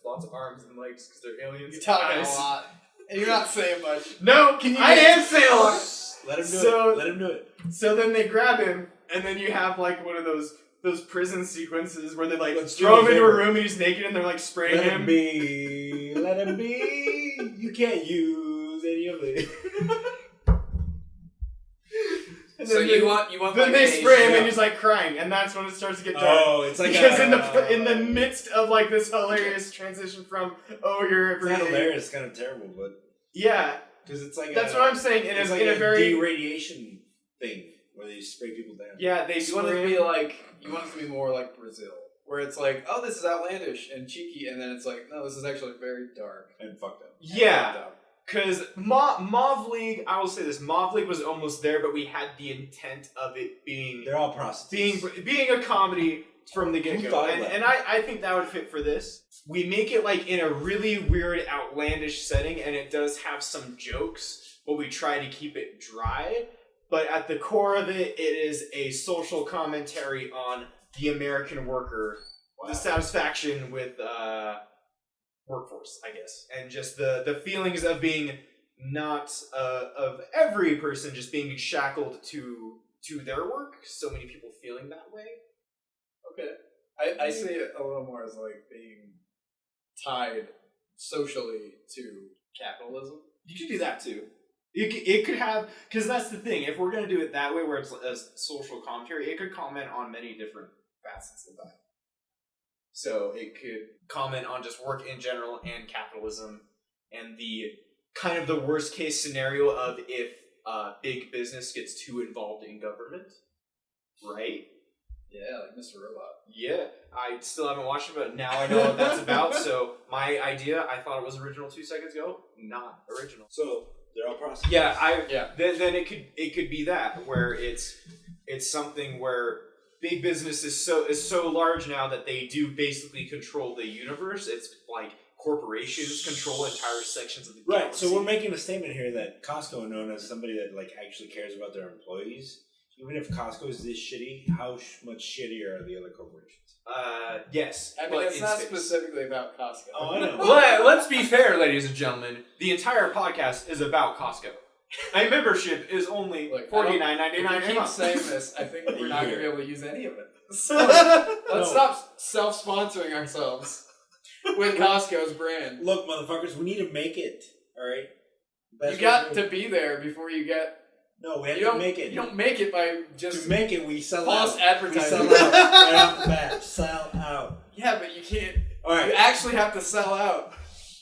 lots of arms and legs because they're aliens. You're talking a lot. And you're not saying much. No, I am saying a lot. Let him do it. So then they grab him, and then you have like one of those prison sequences where they like throw him into a room and he's naked and they're like spraying Let him. Let him be. You can't use any of it. So you want then they spray him and he's like crying, and that's when it starts to get dark. Oh, it's like because in the midst of like this hilarious transition from it's not hilarious, it's kind of terrible, but yeah, because it's like that's what I'm saying. In a very de-radiation thing where they spray people down. Yeah, you want it to be more like Brazil, where it's like, oh, this is outlandish and cheeky, and then it's like, no, this is actually very dark and fucked up. Yeah. Because Mauve League, I will say this, Mauve League was almost there, but we had the intent of it being... They're all prostitutes. Being a comedy from the get-go. And I think that would fit for this. We make it like in a really weird, outlandish setting, and it does have some jokes, but we try to keep it dry. But at the core of it, it is a social commentary on the American worker, the satisfaction with... workforce, I guess, and just the feelings of being not of every person just being shackled to their work. So many people feeling that way. Okay, I see it a little more as like being tied socially to capitalism. You could do that too. It could have, because that's the thing. If we're gonna do it that way, where it's a social commentary, it could comment on many different facets of that. So it could comment on just work in general and capitalism and the kind of the worst case scenario of if big business gets too involved in government, right? Yeah, like Mr. Robot. Yeah, I still haven't watched it, but now I know what that's about. So my idea, I thought it was original 2 seconds ago, not original. So they're all prostitutes. Yeah, Then it could be that where it's something where big business is so large now that they do basically control the universe. It's like corporations control entire sections of the Right, galaxy. so we're making a statement here that Costco, known as somebody that like actually cares about their employees, even if Costco is this shitty, how much shittier are the other corporations? Yes. I mean, but it's in not space. specifically about Costco. Oh, I know. Let's be fair, ladies and gentlemen. The entire podcast is about Costco. A membership is only Look, $49.99 If a we keep month. saying this, I think we're not going to be able to use any of it. So let's No. stop self-sponsoring ourselves with Costco's brand. Look, motherfuckers, we need to make it. All right. You got to be there before you get. No, we have You to don't make it. You don't make it by just to make it, we sell false out. advertising. We sell out right off the bat. Sell out. Yeah, but you can't. All right. You actually have to sell out.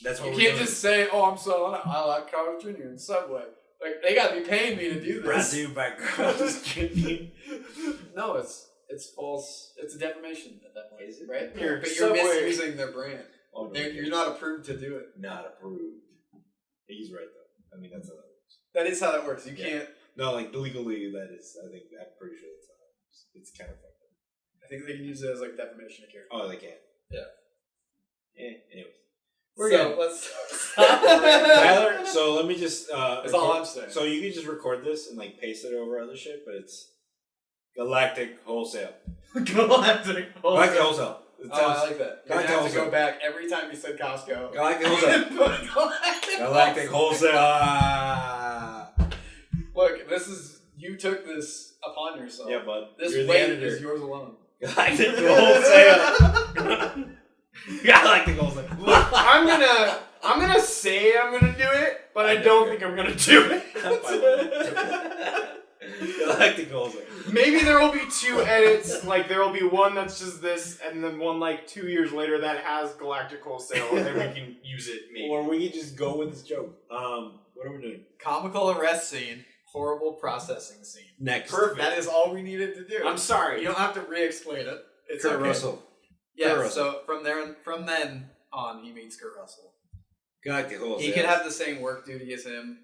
That's what You we're can't doing. just say, "Oh, I'm selling out. I like Carl's Jr. and Subway." Like they got to be paying me to do Brought this. to you by Carl's Jr. No, it's false. It's a defamation at that point, Is it? right? Here, But you're Subway- misusing their brand. Oh, no, You're not approved to do it. not approved. He's right though. I mean, that's how that works. That is how that works. You Yeah. can't. No, like legally, that is. I think I'm pretty sure that's how it works. It's kind of fucked up. I think they can use it as like defamation of character. Oh, they can. Yeah. Anyways. We're So, good. Let's stop. Tyler, so let me just. That's all I'm saying. So you can just record this and like paste it over other shit, but it's Galactic Wholesale. Galactic Galactic Wholesale. It Oh, I sounds- like that. You're gonna Galactic have to Wholesale. go back every time you said Costco. Galactic Wholesale. Galactic Wholesale. Ah. Look, this is you took this upon yourself. Yeah, bud. This You're the weight editor. is yours alone. Galactic Wholesale. Galactic Wholesale. Look, I'm gonna say I'm gonna do it, but I don't think I'm gonna do it. Galactic Wholesale. Maybe there will be 2 edits. Like there will be one that's just this, and then one like 2 years later that has Galactic Wholesale, and then we can use it. Maybe. Or we could just go with this joke. What are we doing? Comical arrest scene, horrible processing scene. Next. Perfect. That is all we needed to do. I'm sorry. You don't have to re-explain it. It's Kurt okay. Russell. Yeah. Kurt So from then on, he meets Kurt Russell. Galactic Wholesale. He could have the same work duty as him.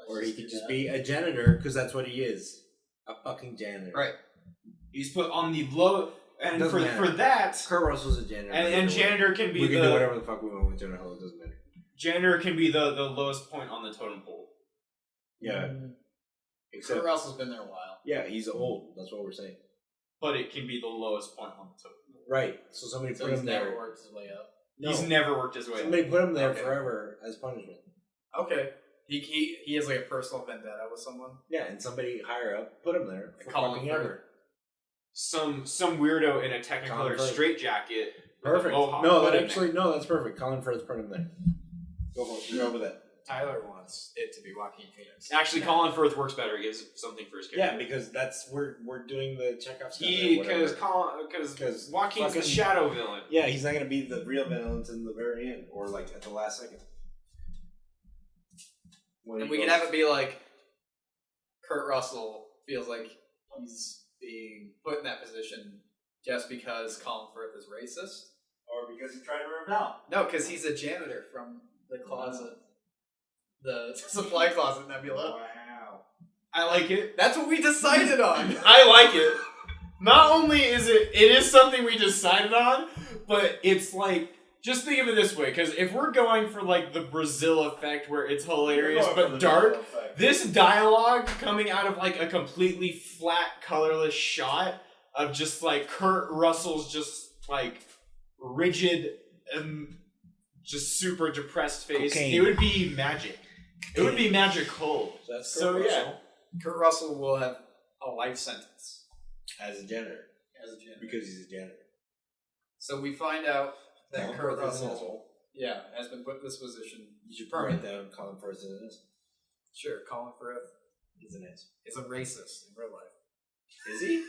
Or he could just be a janitor, because that's what he is. A fucking janitor. Right. He's put on the low, and Doesn't for matter. that, Kurt Russell's a janitor. and janitor can be we can do the whatever the fuck we want with Jonah Hill. It doesn't matter. janitor can be the lowest point on the totem pole. Yeah. Kurt Except, Russell's been there a while. yeah, he's old. That's what we're saying. But it can be the lowest point on the totem pole. Right. So somebody So put he's him never there. worked his way up. No. He's never worked his way up. Somebody put him there Okay. forever as punishment. Okay. He has like a personal vendetta with someone. Yeah, and somebody higher up put him there for Colin fucking Firth. ever. Some weirdo in a Technicolor Colin Firth. straitjacket. with a Perfect. mohawk No, put that him actually, no, that's perfect. Colin Firth put him there. Go for it. Go with that. Tyler wants it to be Joaquin Phoenix. there. Actually, Colin Firth works better. He gives something for his Yeah, character. because that's we're doing the Chekhov stuff. Because Because Joaquin's the fucking- shadow villain. Yeah, he's not gonna be the real villain until the very end, or like at the last second. When And he we can goes- have it be like Kurt Russell feels like he's being put in that position just because Colin Firth is racist. or because he tried to rebel. No, because he's a janitor from the closet. The supply closet nebula. Wow. I like it. That's what we decided on. I like it. Not only is it is something we decided on, but it's like, just think of it this way, because if we're going for like the Brazil effect where it's hilarious but dark, this dialogue coming out of like a completely flat, colorless shot of just like Kurt Russell's just like rigid, just super depressed face, Cocaine. it would be magic. It would be magical. That's So, Kurt yeah. Russell Kurt Russell will have a life sentence as a janitor as a janitor. because he's a janitor. So we find out that Colin Kurt Firth is an Russell, asshole. yeah, has been put in this position. You should Permanent. write down Colin Firth as an asshole. Sure, Colin Firth He's an asshole. is a racist in real life. Is he?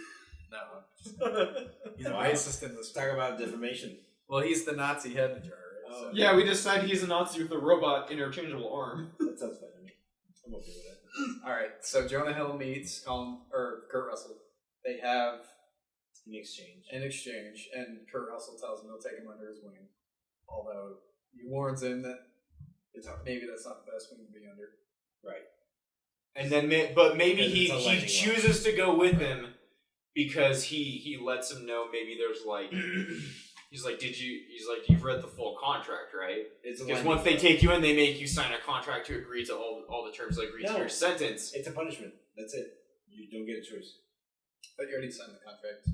No, he's a Wow. racist in this. Let's talk about defamation. Well, he's the Nazi head in the jar. Right? Oh, Yeah, we decide he's a Nazi with a robot interchangeable arm. That sounds fine to me. I'm okay with that. All right. So Jonah Hill meets Kurt Russell. They have In exchange. an exchange, and Kurt Russell tells him he'll take him under his wing, although he warns him that maybe that's not the best wing to be under. Right. And then, but maybe Because he it's a lightning chooses to go with him because he lets him know maybe there's like He's like, you've read the full contract, right? It's because once they take you in, they make you sign a contract to agree to all the terms, like agree to your sentence. It's a punishment. That's it. You don't get a choice. But you already signed the contract.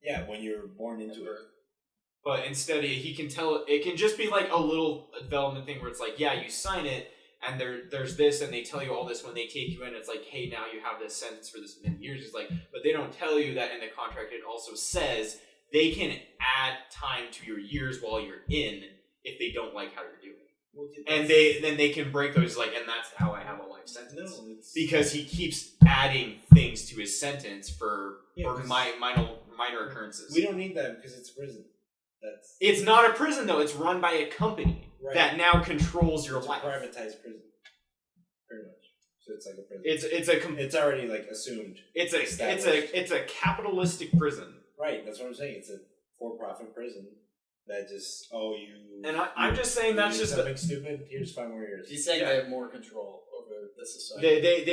Yeah, when you're born into it. But instead, he can tell. It can just be like a little development thing where it's like, yeah, you sign it, and there's this, and they tell you all this when they take you in. It's like, hey, now you have this sentence for this many years. It's like, but they don't tell you that in the contract. It also says they can add time to your years while you're in if they don't like how you're doing. Well, and they can break those, like, and that's how I have a life sentence. No, because he keeps adding things to his sentence for minor occurrences. We don't need that because it's a prison. It's not a prison though. It's run by a company that now controls your life. It's a privatized prison, pretty much. So it's like a prison. It's already like assumed. It's a capitalistic prison. Right. That's what I'm saying. It's a for-profit prison that just And I'm just saying that's just something stupid. Here's 5 more years. He's saying they have more control over the society.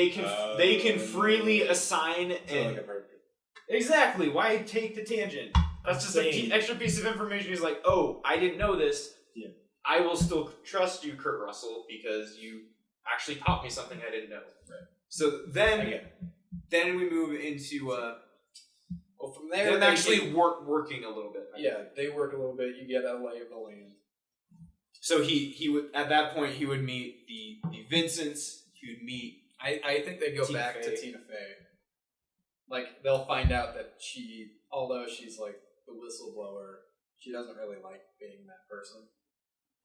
They can freely assign and exactly. Why take the tangent? That's just an extra piece of information. He's like, oh, I didn't know this. Yeah. I will still trust you, Kurt Russell, because you actually taught me something I didn't know. Right. So then we move into from there them actually working a little bit. They work a little bit. You get a lay of the land. So he would at that point he would meet the Vincents. He would meet. I think they go back to Tina Fey. Like they'll find out that although she's like the whistleblower, she doesn't really like being that person.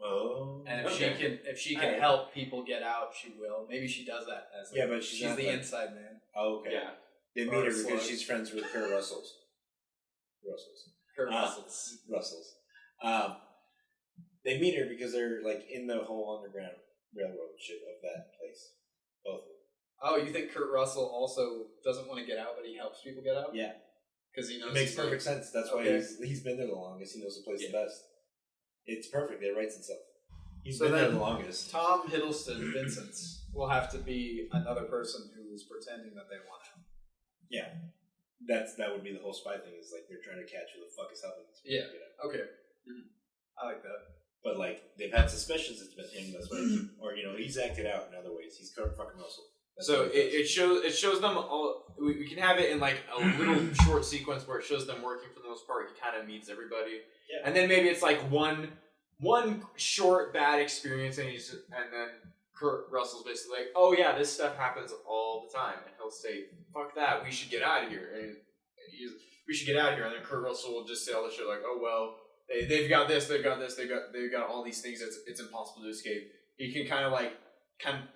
Oh. And if she can help people get out, she will. Maybe she does that as but she's the inside man. Oh, okay. Yeah. They meet her because she's friends with Kurt Russell's. Russells. They meet her because they're like in the whole underground railroad shit of that place. Both of them. Oh, you think Kurt Russell also doesn't want to get out, but he helps people get out? Yeah. Because he knows it makes perfect sense. That's why he's been there the longest. He knows the place the best. It's perfect. It writes itself. He's been there the longest. Tom Hiddleston, Vincent's, will have to be another person who's pretending that they want him. Yeah. That would be the whole spy thing, is like they're trying to catch who the fuck is helping this people get out. Okay. Mm-hmm. I like that. But like they've had suspicions it's been him, that's why he's acted out in other ways. He's Kurt fucking Russell. So it shows them all. We can have it in like a little short sequence where it shows them working for the most part. He kind of meets everybody, and then maybe it's like one short bad experience, and then Kurt Russell's basically like, oh yeah, this stuff happens all the time, and he'll say, fuck that, we should get out of here, and we should get out of here, and then Kurt Russell will just say all this shit like, oh well, they've got this, they've got all these things. It's impossible to escape. He can kind of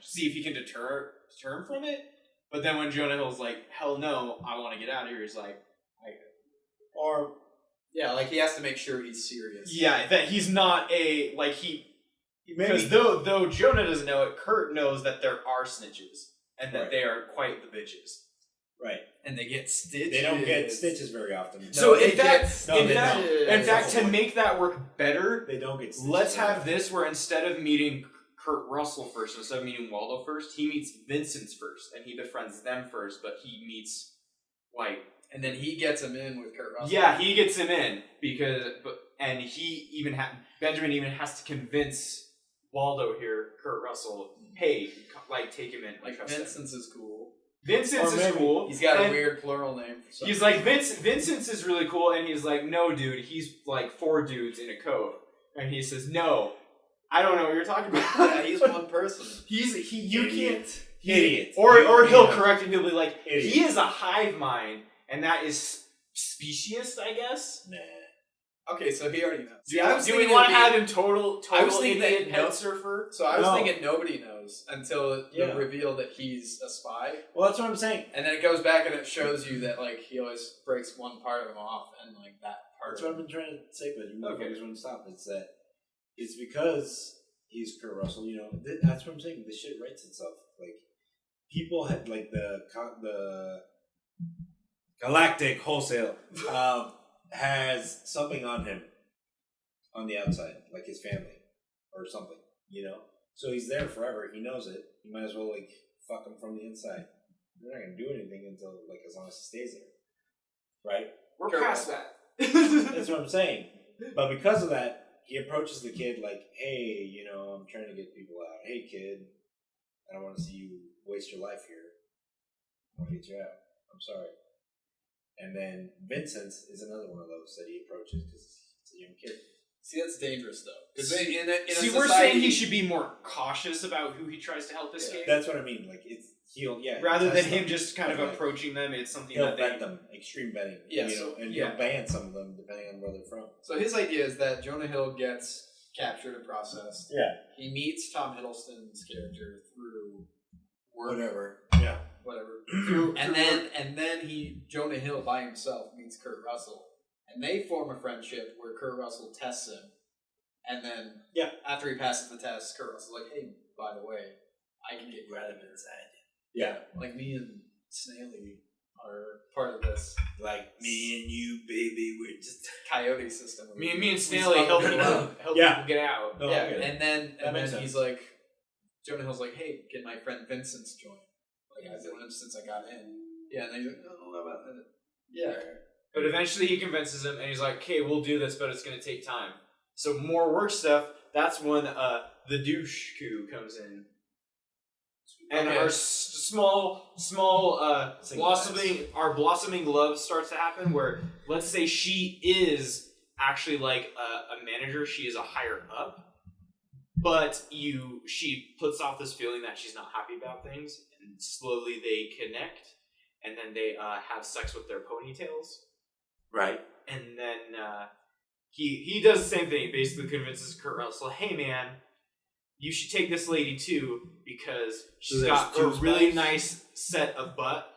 see if he can deter him from it. But then when Jonah Hill's like, hell no, I want to get out of here, he's like, like he has to make sure he's serious. Yeah, that he's not because though Jonah doesn't know it, Kurt knows that there are snitches and that they are quite the bitches. Right. And they get stitches. They don't get stitches very often. So in fact, to make that work better, they don't get stitches. Let's have this where instead of meeting Kurt Russell first, instead of meeting Waldo first, he meets Vincent's first, and he befriends them first, but he meets White. And then he gets him in with Kurt Russell. Yeah, he gets him in Benjamin even has to convince Waldo here, Kurt Russell, hey, take him in. Vincent's is cool. Vincent's is cool. He's got a weird plural name for something. He's like, Vincent's is really cool, and he's like, no, dude, he's like 4 dudes in a coat. And he says, no, I don't know what you're talking about. Yeah, he's one person. You can't. Idiot. Or he'll correct him, he'll be like, idiot. He is a hive mind, and that is speciest, I guess? Nah. Okay, so he already knows. Do we want to have him total idiot head surfer? So I was thinking nobody knows until the reveal that he's a spy. Well, that's what I'm saying. And then it goes back and it shows you that like he always breaks one part of him off, and like that part. That's what I've been trying to say, but you motherfuckers wouldn't stop. It's because he's Kurt Russell. You know, that's what I'm saying. This shit writes itself. Like people had like the Galactic Wholesale. Has something on him on the outside, like his family or something, you know? So he's there forever. He knows it. You might as well, like, fuck him from the inside. They're not going to do anything until, like, as long as he stays there. Right? We're past that. That's what I'm saying. But because of that, he approaches the kid like, hey, I'm trying to get people out. Hey, kid, I don't want to see you waste your life here. I want to get you out. I'm sorry. And then Vincent is another one of those that he approaches because it's a young kid. See, that's dangerous, though. Because we're saying he should be more cautious about who he tries to help escape. That's what I mean. Like, rather than him just kind of approaching them, it's something he'll that vet them, extreme vetting. Yes. He'll ban some of them depending on where they're from. So his idea is that Jonah Hill gets captured and processed. Yeah. He meets Tom Hiddleston's character through work. Whatever. Yeah. Whatever. And then Jonah Hill by himself meets Kurt Russell. And they form a friendship where Kurt Russell tests him. And then after he passes the test, Kurt Russell's like, hey, by the way, I can get you out of inside. Yeah. Like me and Snaily are part of this. Like me and you, baby, we're just coyote system. Me and Snaily help people get out. Oh, yeah. Okay. And then he's like, Jonah Hill's like, hey, can my friend Vincent's join? Like, I've known him since I got in. Yeah, and then he's like, I don't know about that. Yeah. But eventually he convinces him, and he's like, okay, we'll do this, but it's going to take time. So more work stuff, that's when the Dushku comes in. And our blossoming love starts to happen, where, let's say she is actually like a manager, she is a higher up, but she puts off this feeling that she's not happy about things, and slowly they connect, and then they have sex with their ponytails. Right. And then he does the same thing. He basically convinces Kurt Russell, hey man, you should take this lady too, because she's got a really nice set of butt.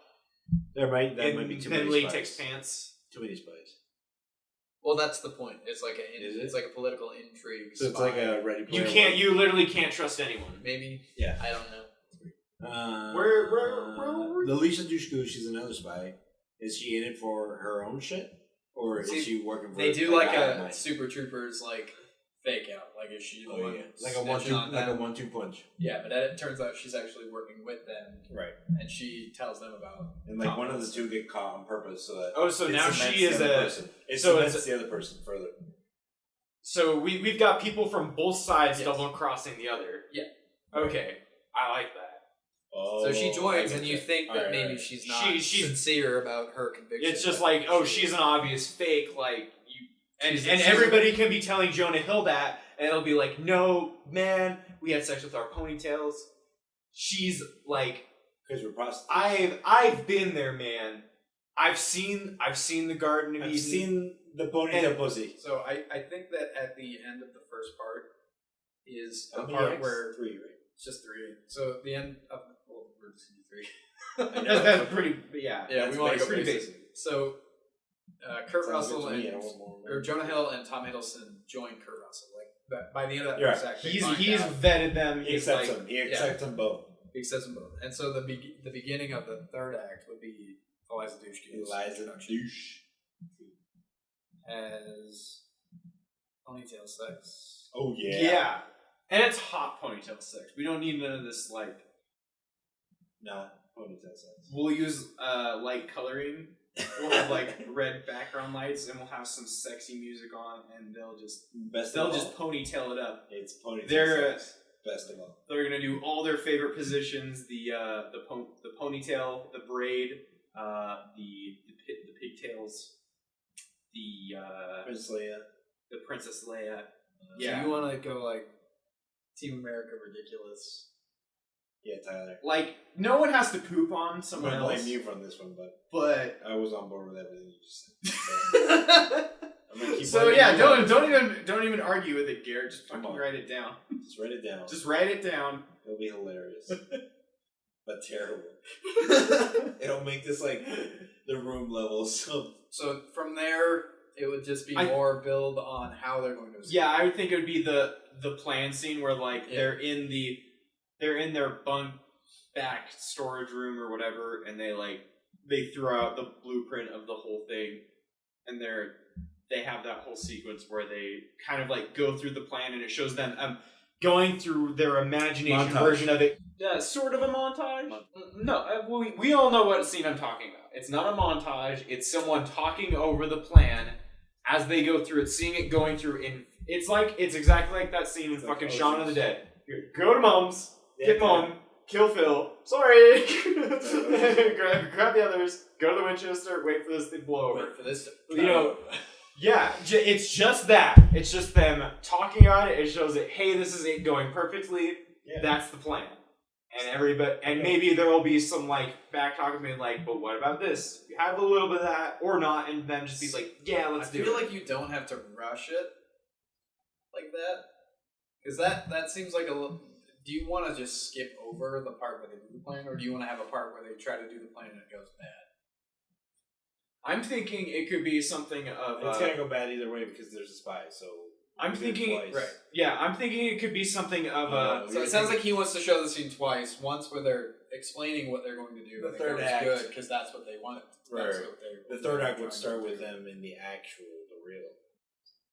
That might be too many latex spies. pants. Too many spies. Well, that's the point. It's like a political intrigue. So it's like a Ready Player One. You literally can't trust anyone. Maybe. Yeah. I don't know. The Eliza Dushku, she's another spy. Is she in it for her own shit? Or is she working for... They do like a Super Troopers fake out. Like, is she the one like a 1-2 punch. Yeah, but it turns out she's actually working with them. Right. And she tells them about... And like one of the two get caught on purpose so that... Oh, so now she is It cements the other person further. So we've got people from both sides double crossing the other. Yeah. Okay. I like that. So she joins, and you think that maybe she's not sincere about her conviction. It's just like, she's an obvious fake, and everybody can be telling Jonah Hill that, and it'll be like, no, man, we had sex with our ponytails. She's like, because we're prostitutes. I've been there, man. I've seen the Garden of Eden. I've seen the ponytail pussy. So I think that at the end of the first part is the part where 3, right? It's just 3. So at the end of we're just gonna do 3. That's pretty. Yeah. Yeah, we want to go pretty basic. So Kurt Russell or Jonah Hill and Tom Hiddleston join Kurt Russell. Like by the end of that first act, he's vetted them. He accepts them. He accepts them both. He accepts them both. And so the beginning of the third act would be Eliza Dushku. Eliza Dushku as ponytail sex. Oh yeah. Yeah. And it's hot ponytail sex. We don't need none of this Nah, ponytail sex. We'll use light coloring. We'll have red background lights, and we'll have some sexy music on, and they'll just ponytail it up. It's ponytail sex. Best of all. They're gonna do all their favorite positions: the ponytail, the braid, the pigtails, the Princess Leia. So you want to go Team America ridiculous? Yeah, Tyler. No one has to poop on someone else. I blame you from this one, but I was on board with everything you just said. I'm gonna keep don't even argue with it, Garrett. Just fucking write it down. Just write it down. Just write it down. It'll be hilarious, but terrible. It'll make this the Room level. So from there, it would just be more build on how they're going to escape. Yeah, I would think it would be the plan scene where they're in their bunk back storage room or whatever, and they throw out the blueprint of the whole thing, and they have that whole sequence where they kind of go through the plan, and it shows them going through their imagination version of it. Yeah, sort of a montage. No, we all know what scene I'm talking about. It's not a montage. It's someone talking over the plan as they go through it, seeing it going through it's exactly like that scene in fucking Shaun of the Dead. Go to Mom's, get Mom, kill Phil. Sorry, grab the others, go to the Winchester, wait for this thing to blow over. Wait for this to Yeah, it's just that. It's just them talking about it. It shows that, hey, this is it going perfectly. Yeah. That's the plan. And maybe there will be some back talking, being but what about this? You have a little bit of that, or not, and then just be yeah, let's do it. I feel like you don't have to rush it like that, because that seems like a little. Do you want to just skip over the part where they do the plan, or do you want to have a part where they try to do the plan and it goes bad? I'm thinking it could be something of. It's gonna go bad either way because there's a spy. So I'm thinking, right? Yeah, I'm thinking it could be something of. So it sounds like he wants to show the scene twice. Once where they're explaining what they're going to do. The third act, good because that's what they wanted. Right. The third act would start with them in the real.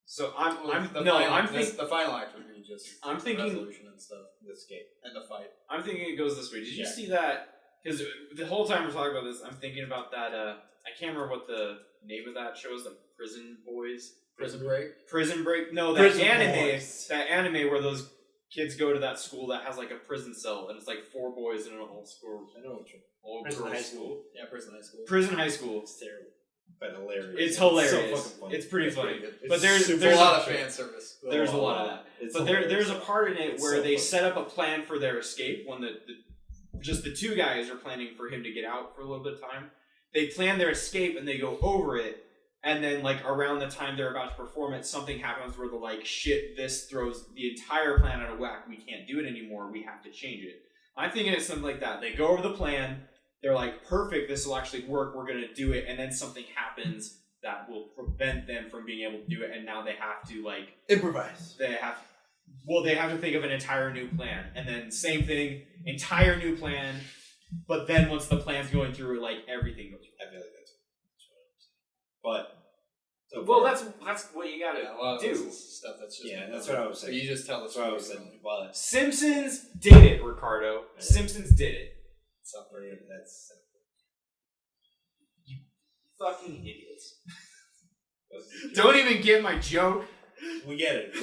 So I'm thinking the final act would be just. I'm thinking resolution and stuff, the escape and the fight. I'm thinking it goes this way. Did you see that? Because the whole time we're talking about this, I'm thinking about that. I can't remember what the name of that show is. The Prison Boys. Prison Break. Prison Break. No, that Prison anime. Boys. That anime where those kids go to that school that has a prison cell, and it's 4 boys in an old school. I know what you're. Old Prison girls high school. Yeah, Prison High School. Prison High School. It's terrible, but hilarious. It's hilarious. So fucking funny. It's pretty funny. It's But there's a lot of fan service. There's a lot of that. But there's a part in it where they set up a plan for their escape when just the 2 guys are planning for him to get out for a little bit of time. They plan their escape and they go over it, and then around the time they're about to perform it, something happens where they're shit, this throws the entire plan out of whack. We can't do it anymore. We have to change it. I'm thinking it's something like that. They go over the plan. They're perfect, this will actually work. We're going to do it. And then something happens that will prevent them from being able to do it. And now they have to improvise. They have to think of an entire new plan. And then same thing, entire new plan. But then once the plan's going through, everything goes through. I feel like that's what I'm saying. But that's what you gotta do. Stuff that's just that's what I was saying. So you just tell us what I was saying. But Simpsons did it, Ricardo. Simpsons did it. That's you fucking idiots. Don't even get my joke. We get it.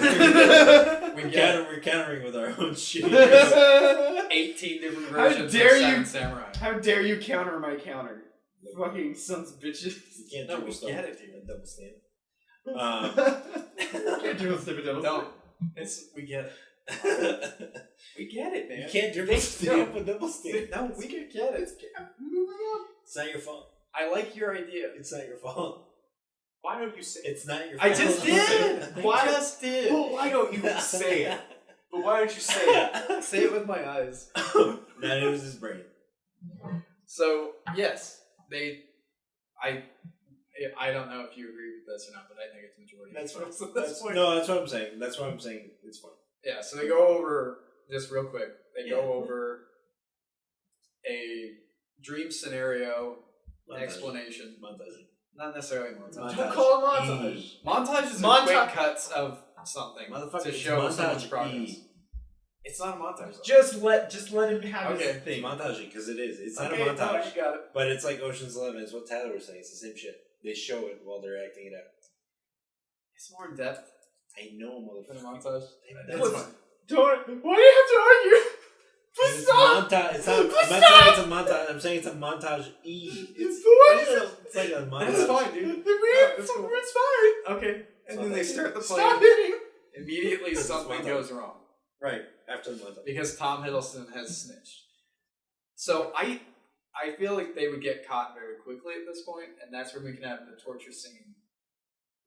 We're countering with our own shit. 18 different versions of Seven Samurai. How dare you counter my counter? Fucking sons of bitches. You can't do we get it, dude. Double stand. Can't do a stupid double stand. We get it. We get it, man. You can't double stand a double stand. No, we can get it. Moving on. It's not your fault. I like your idea. It's not your fault. Why don't you say it? It's not your fault. I just did. Why? I just did. Well, why don't you say it? But why don't you say it? Say it with my eyes. Now it was his brain. So yes, I don't know if you agree with this or not, but I think it's majority. That's what I'm saying. That's why I'm saying it's fun. Yeah, so they go over, just real quick, they go over a dream scenario explanation. Montage. Not necessarily montage. Don't call it montage. Montage is quick cuts of something to show someone's progress. It's not a montage though. Just let him have his thing. It's montaging, because it is. It's not a montage. montage. You got it. But it's like Ocean's 11. It's what Tyler was saying. It's the same shit. They show it while they're acting it out. It's more in depth. I know, motherfucker. Than a montage. That's fine. Why do you have to argue? Please stop! It's not, I'm not saying it's a montage. I'm saying it's a montage. It's like a montage. That's fine, dude. It's fine. Okay. And then they start the play. Stop hitting! Immediately something goes wrong. Right. After the montage. Because Tom Hiddleston has snitched. So I feel like they would get caught very quickly at this point, and that's where we can have the torture scene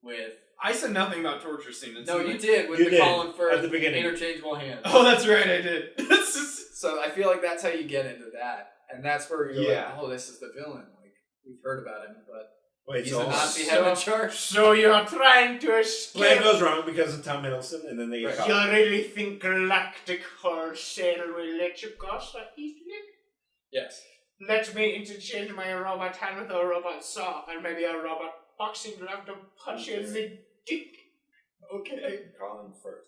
with... I said nothing about torture scene. No, you did with the Colin Firth at the beginning. Interchangeable hands. Oh, that's right, I did. So I feel like that's how you get into that, and that's where you're like, oh, this is the villain. Like we've heard about him, but he's a Nazi head in charge. So you're trying to escape. Plan goes wrong because of Tom Hiddleston, and then they get caught. You really think Galactic Wholesale will let you go so easily? Yes. Let me interchange my robot hand with a robot saw, and maybe a robot boxing glove to punch you in the dick. Okay. Colin Firth.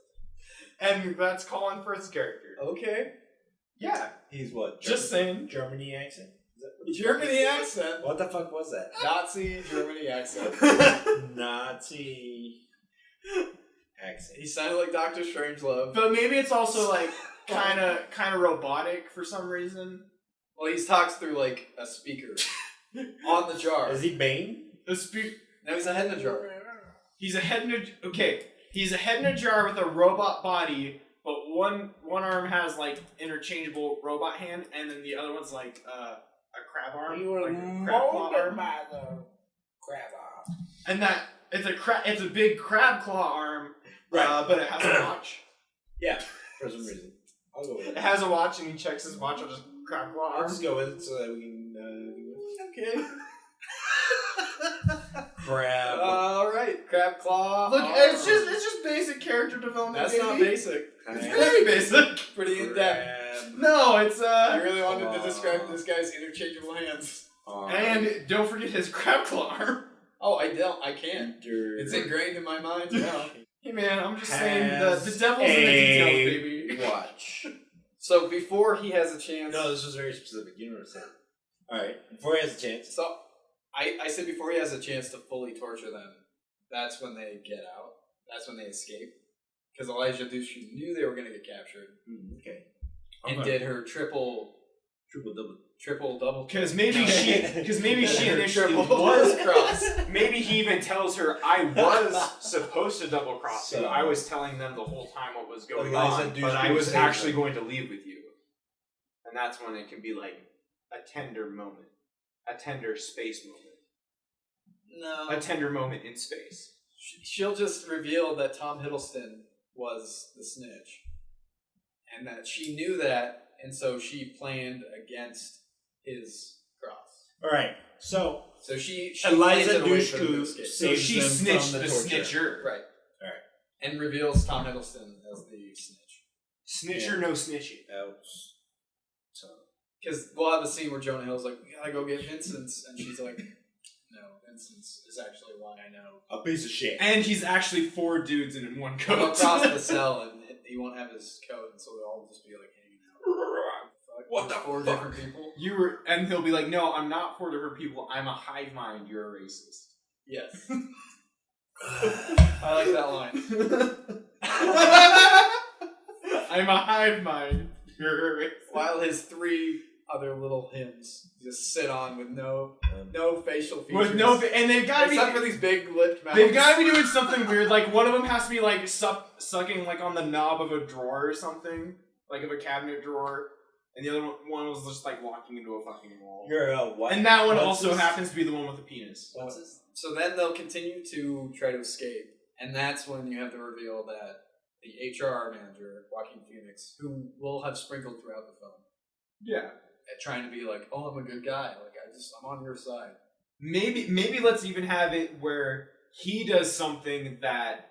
And that's Colin Firth's character. Okay. Yeah. He's what? Just saying. Germany accent? Is that what Germany accent. What the fuck was that? Nazi Germany accent. Nazi accent. He sounded like Dr. Strangelove. But maybe it's also like kind of robotic for some reason. Well, he talks through like a speaker on the jar. Is he Bane? A speak. No, he's a head in a jar. He's a head in a He's a head in a jar with a robot body, but one arm has like interchangeable robot hand, and then the other one's like a crab arm. You were like a crab claw arm. Crab arm. And that it's a big crab claw arm, right? But it has a watch. Yeah, for some reason. I'll go with it. It has a watch, and he checks his watch on just crab claw arm. I'll just go with it so that we can. Okay. Crab. All right, crab claw. Look, it's just basic character development. That's baby. not basic. It's very basic. Pretty in depth. No, it's I really wanted to describe this guy's interchangeable hands. And don't forget his crab claw arm. Oh, I can't. It's ingrained in my mind now. Hey man, I'm just saying the devil's in the details, baby. Watch. So before he has a chance. No, this was very specific. You know what I'm saying? All right, before he has a chance. So I said before he has a chance to fully torture them, that's when they get out. That's when they escape. Because Eliza Dushku knew they were going to get captured. Okay. And did her triple double. Because maybe she initially Triple was cross. Maybe he even tells her, I was supposed to double cross you. I was telling them the whole time what was going on, but I was actually going to leave with you. And that's when it can be like a tender moment. A tender space moment. No. A tender moment in space. She'll just reveal that Tom Hiddleston was the snitch. And that she knew that, and so she planned against his cross. Alright, so she Eliza plans it away for them to Dushku escape. So she snitched from the snitcher. Right. Alright. And reveals Tom Hiddleston as the snitch. Snitcher, no snitching. So Because we'll have a scene where Jonah Hill's like, we gotta go get Vincent's, and she's like, no, Vincent's is actually why I know. a piece of shit. And he's actually 4 dudes in one Go coat. across the cell, and he won't have his coat, and so they'll all just be like hanging out. What the 4 fuck? different people? And he'll be like, no, I'm not 4 different people. I'm a hive mind. You're a racist. Yes. I like that line. I'm a hive mind. You're a racist. While his 3 other little hymns just sit on with no facial features. With no, and they've got to be except for these big lipped mouths. They've got to be doing something weird. Like one of them has to be like sucking like on the knob of a drawer or something, like of a cabinet drawer, and the other one was just like walking into a fucking wall. You're a what? And that one What's also this? happens to be the one with the penis. What's this? So then they'll continue to try to escape, and that's when you have to reveal that the HR manager, Joaquin Phoenix, who will have sprinkled throughout the film, Yeah. trying to be like, "Oh, I'm a good guy. Like I'm on your side." Maybe let's even have it where he does something that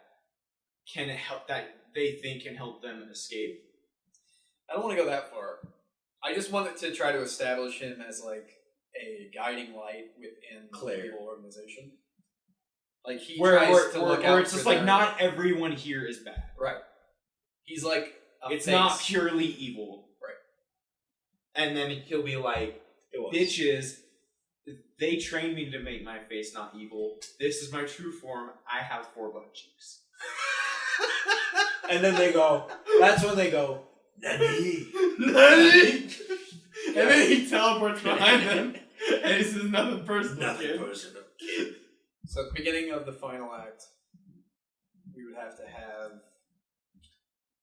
can help, that they think can help them escape. I don't want to go that far. I just wanted to try to establish him as like a guiding light within the evil organization. Like he tries to look out where it's just for like them. not everyone here is bad. Right. He's like It's face. not purely evil. Right. And then he'll be like, bitches, they trained me to make my face not evil. This is my true form. I have 4 butt cheeks. And then they go, that's when they go, Nani? Nani? And then he teleports behind them, and he says, "Nothing personal, Nothing kid." personal, kid. So at the beginning of the final act, we would have to have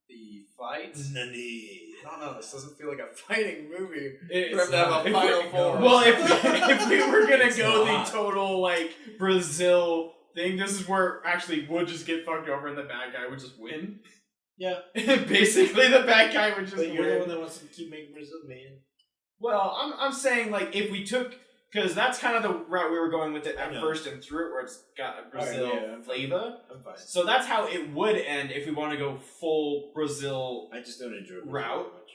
the fight. Nani? I don't know. This doesn't feel like a fighting movie. It's For him to have not. a final form. Well, if we were gonna go the total like Brazil thing, this is where actually would just get fucked over, and the bad guy would just win. Yeah. Basically, the bad guy would just But you're the one win. that wants to keep making Brazil, man. Well, I'm saying like if we took, because that's kind of the route we were going with it I at know. first and through it, where it's got a Brazil yeah. flavor. I'm fine. So that's how it would end if we want to go full Brazil. I just don't enjoy Brazil Route? very much.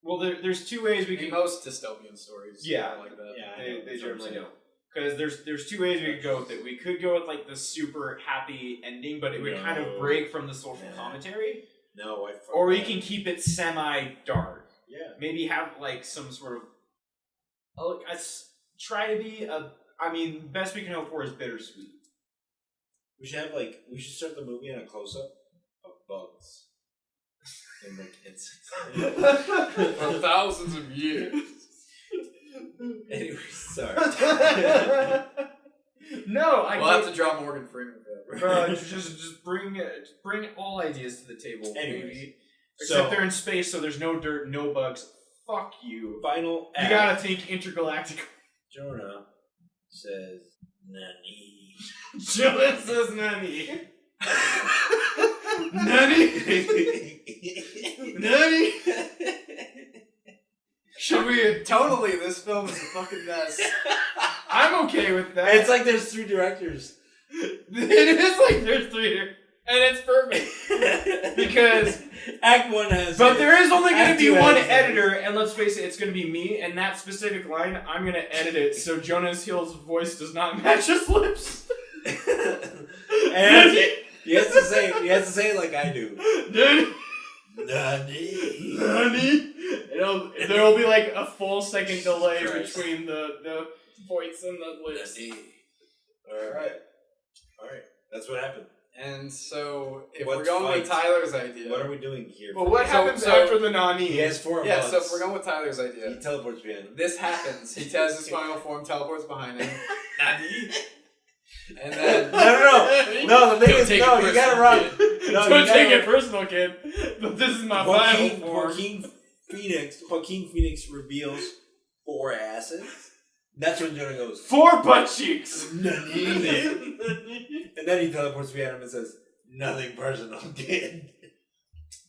Well, there's 2 ways we I mean, can. most dystopian stories. Yeah. are like that. Yeah, I They know, that's what I'm generally saying. don't. Because there's 2 ways we could go with it. We could go with like the super happy ending, but it would kind of No. break from the social Yeah. commentary. No, I. Or we can keep it semi-dark. Yeah. Maybe have like some sort of try to be best we can hope for is bittersweet. We should start the movie on a close up of bugs. And like insects. For thousands of years. Anyway, sorry. No, we'll have to draw Morgan Freeman for that. just bring all ideas to the table, Anyways, baby. Except they're in space, so there's no dirt, no bugs. Fuck you. Final You gotta think intergalactic. Jonah says, Nani. Jonah says Nani. Nani? Nani? Should we... Tonally, this film is a fucking mess. I'm okay with that. It's like there's 3 directors. It is like there's 3 here. And it's perfect. Because Act 1 has... But there is only going to be one has editor, and let's face it, it's going to be me, and that specific line, I'm going to edit it so Jonah Hill's voice does not match his lips. And he has to say it like I do. Nani. Nani. There'll be like a full second delay between the voice and the lips. Alright. That's what happened. And so, if What we're going fight? with Tyler's idea... What are we doing here? Well, what happens after the Nani? He has 4 Yeah, months. so if we're going with Tyler's He idea... teleports behind him. This happens. He has his final form, teleports behind him. Nani. And then... No, the thing is, you gotta run. No, Don't take it personal, kid. But this is my final form. Joaquin Phoenix reveals 4 asses. That's when Jonah goes, 4 butt cheeks. Nani. And then he teleports behind him and says, nothing personal, kid.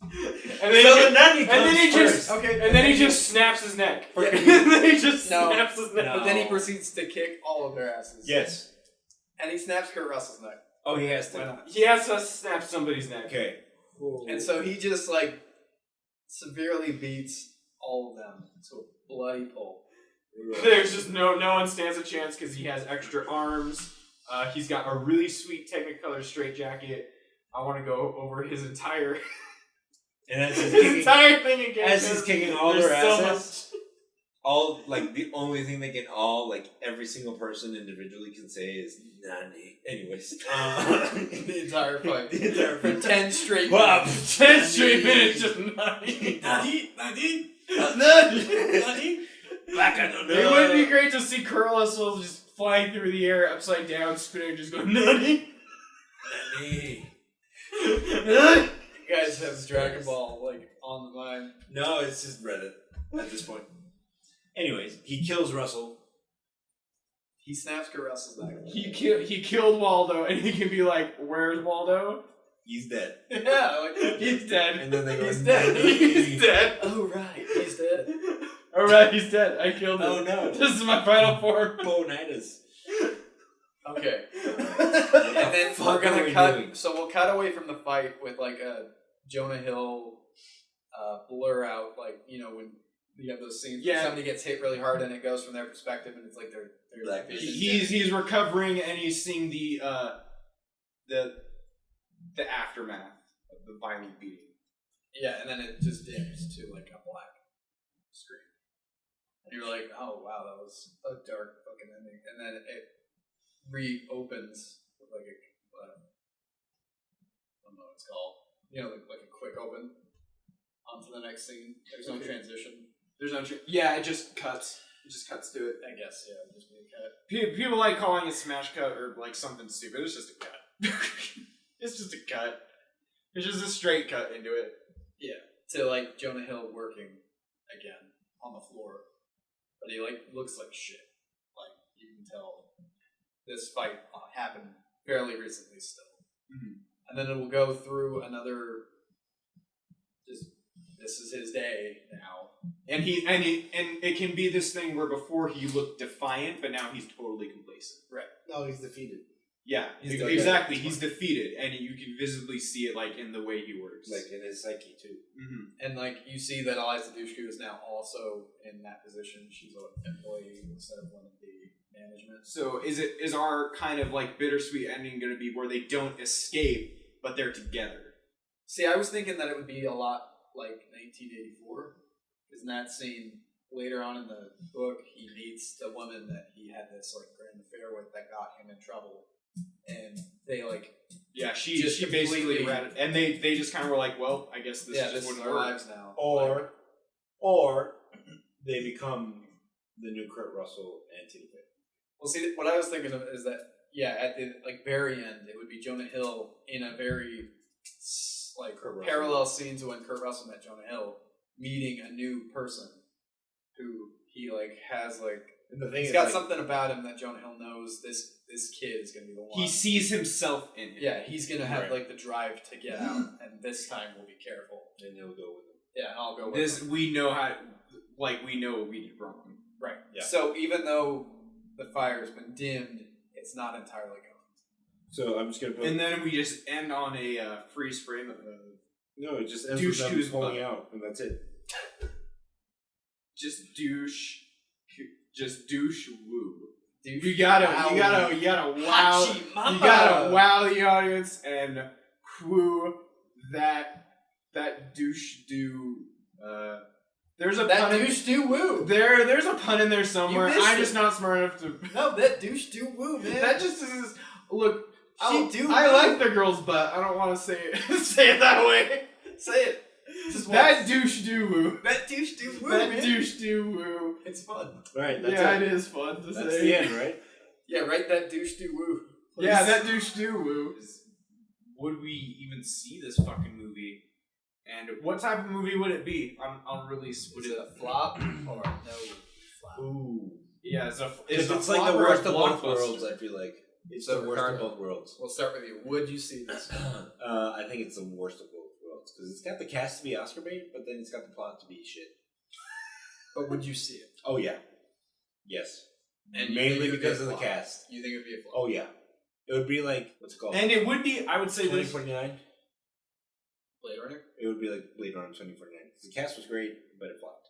And then he just snaps his neck. Yeah. And then he just snaps his neck. But then he proceeds to kick all of their asses. Yes. And he snaps Kurt Russell's neck. Oh, he has to. Why not? He has to snap somebody's neck. Okay. And so he just, like, severely beats all of them to a bloody pulp. There's just no one stands a chance because he has extra arms. He's got a really sweet Technicolor straitjacket. I want to go over his entire And as his he's kicking, entire thing again. as he's kicking all their There's so asses, all like the only thing they can all like every single person individually can say is Nani. Anyways, The entire fight. The entire For fight. 10 straight Wow. minutes. 10 straight minutes just Nani. Nani? Nani? Nani? Back I don't It know. would be great to see Kurt Russell just flying through the air upside down, spinning, just going Nani. Nani. You guys have Dragon Ball, like, on the mind. No, it's just Reddit at this point. Anyways, he kills Russell. He snaps Kurt Russell's neck. He killed Waldo, and he can be like, "Where's Waldo?" He's dead. Yeah, like, He's dead. And then they go, He's dead. "Nani." He's dead. Oh, right. He's dead. Alright, he's dead. I killed him. Oh no. This is my final form. Bonitis. Okay. And then Fuck we're are gonna we cut. doing? So we'll cut away from the fight with like a Jonah Hill blur out, like, you know, when you have those scenes where somebody gets hit really hard and it goes from their perspective and it's like they're Black like He's recovering and he's seeing the aftermath of the violent beating. Yeah, and then it just dims to like a black screen. And you're like, oh wow, that was a dark fucking ending. And then it reopens with like a I don't know what it's called. You know, like a quick open onto the next scene. There's no transition. There's no it just cuts. It just cuts to it. I guess, yeah, just be a cut. People like calling it smash cut or like something stupid. It's just a cut. It's just a cut. It's just a straight cut into it. Yeah, to like Jonah Hill working again on the floor, but he like looks like shit. Like you can tell, this fight happened fairly recently still, and then it will go through another. Just this is his day now, And it can be this thing where before he looked defiant, but now he's totally complacent. right? No, he's defeated. Yeah, exactly. He's defeated, and you can visibly see it like in the way he works. Like in his psyche too. And like you see that Eliza Dushku is now also in that position. She's an employee instead of one of the management. So is our kind of like bittersweet ending going to be where they don't escape, but they're together? See, I was thinking that it would be a lot like 1984, because in that scene, later on in the book, he meets the woman that he had this like grand affair with that got him in trouble, and they like she just basically completely- read it, and they just kind of were like, well, I guess this this just is wouldn't our work. lives now. Or they become the new Kurt Russell and Tina Fey. Well, see, what I was thinking of is that at the like very end, it would be Jonah Hill in a very like Kurt Russell. parallel scene to when Kurt Russell met Jonah Hill, meeting a new person who he like has like And the thing he's is, got like, something about him that Jonah Hill knows this kid is gonna be the one. He sees himself in him. Yeah, he's gonna have Right. like the drive to get out, and this time we'll be careful. and he'll go with him. Yeah, and I'll go with This him. we know how, like we know what we did wrong. Right. Yeah. So even though the fire's been dimmed, it's not entirely gone. So I'm just gonna put. And then we just end on a freeze frame of no, it just ends Douche with them Q's pulling butt. out, and that's it. just douche woo. Dude, You gotta wow, you gotta wow the audience and woo that douche do. There's a that pun douche do woo. there's a pun in there somewhere. You missed I'm it. just not smart enough to. No, that douche do woo, man. That just is look. She do I woo. like the girl's butt. I don't want to say it say it that way. Say it. Just That once. douche do woo. That douche do woo, That man. douche do woo. It's fun. Right, that's Yeah, it. it is fun to That's say. the end, right? Yeah, write that douche do woo. Yeah, that douche do woo. Would we even see this fucking movie? And what type of movie would it be on release? Was it a flop or no flop? Ooh. Yeah, it's It's a like flop the or a worst of both blockbuster? worlds, I feel like. It's So, the worst Ricardo, of both worlds. We'll start with you. Would you see this? I think it's the worst of both worlds. Because it's got the cast to be Oscar bait, but then it's got the plot to be shit. But would you see it? Oh, yeah. Yes. And you Mainly think it would be because a of the flop? cast. You think it would be a flop? Oh, yeah. It would be like, what's it called? And it would be, I would say this. 2049? Blade Runner? It would be like Blade Runner 2049. The cast was great, but it flopped.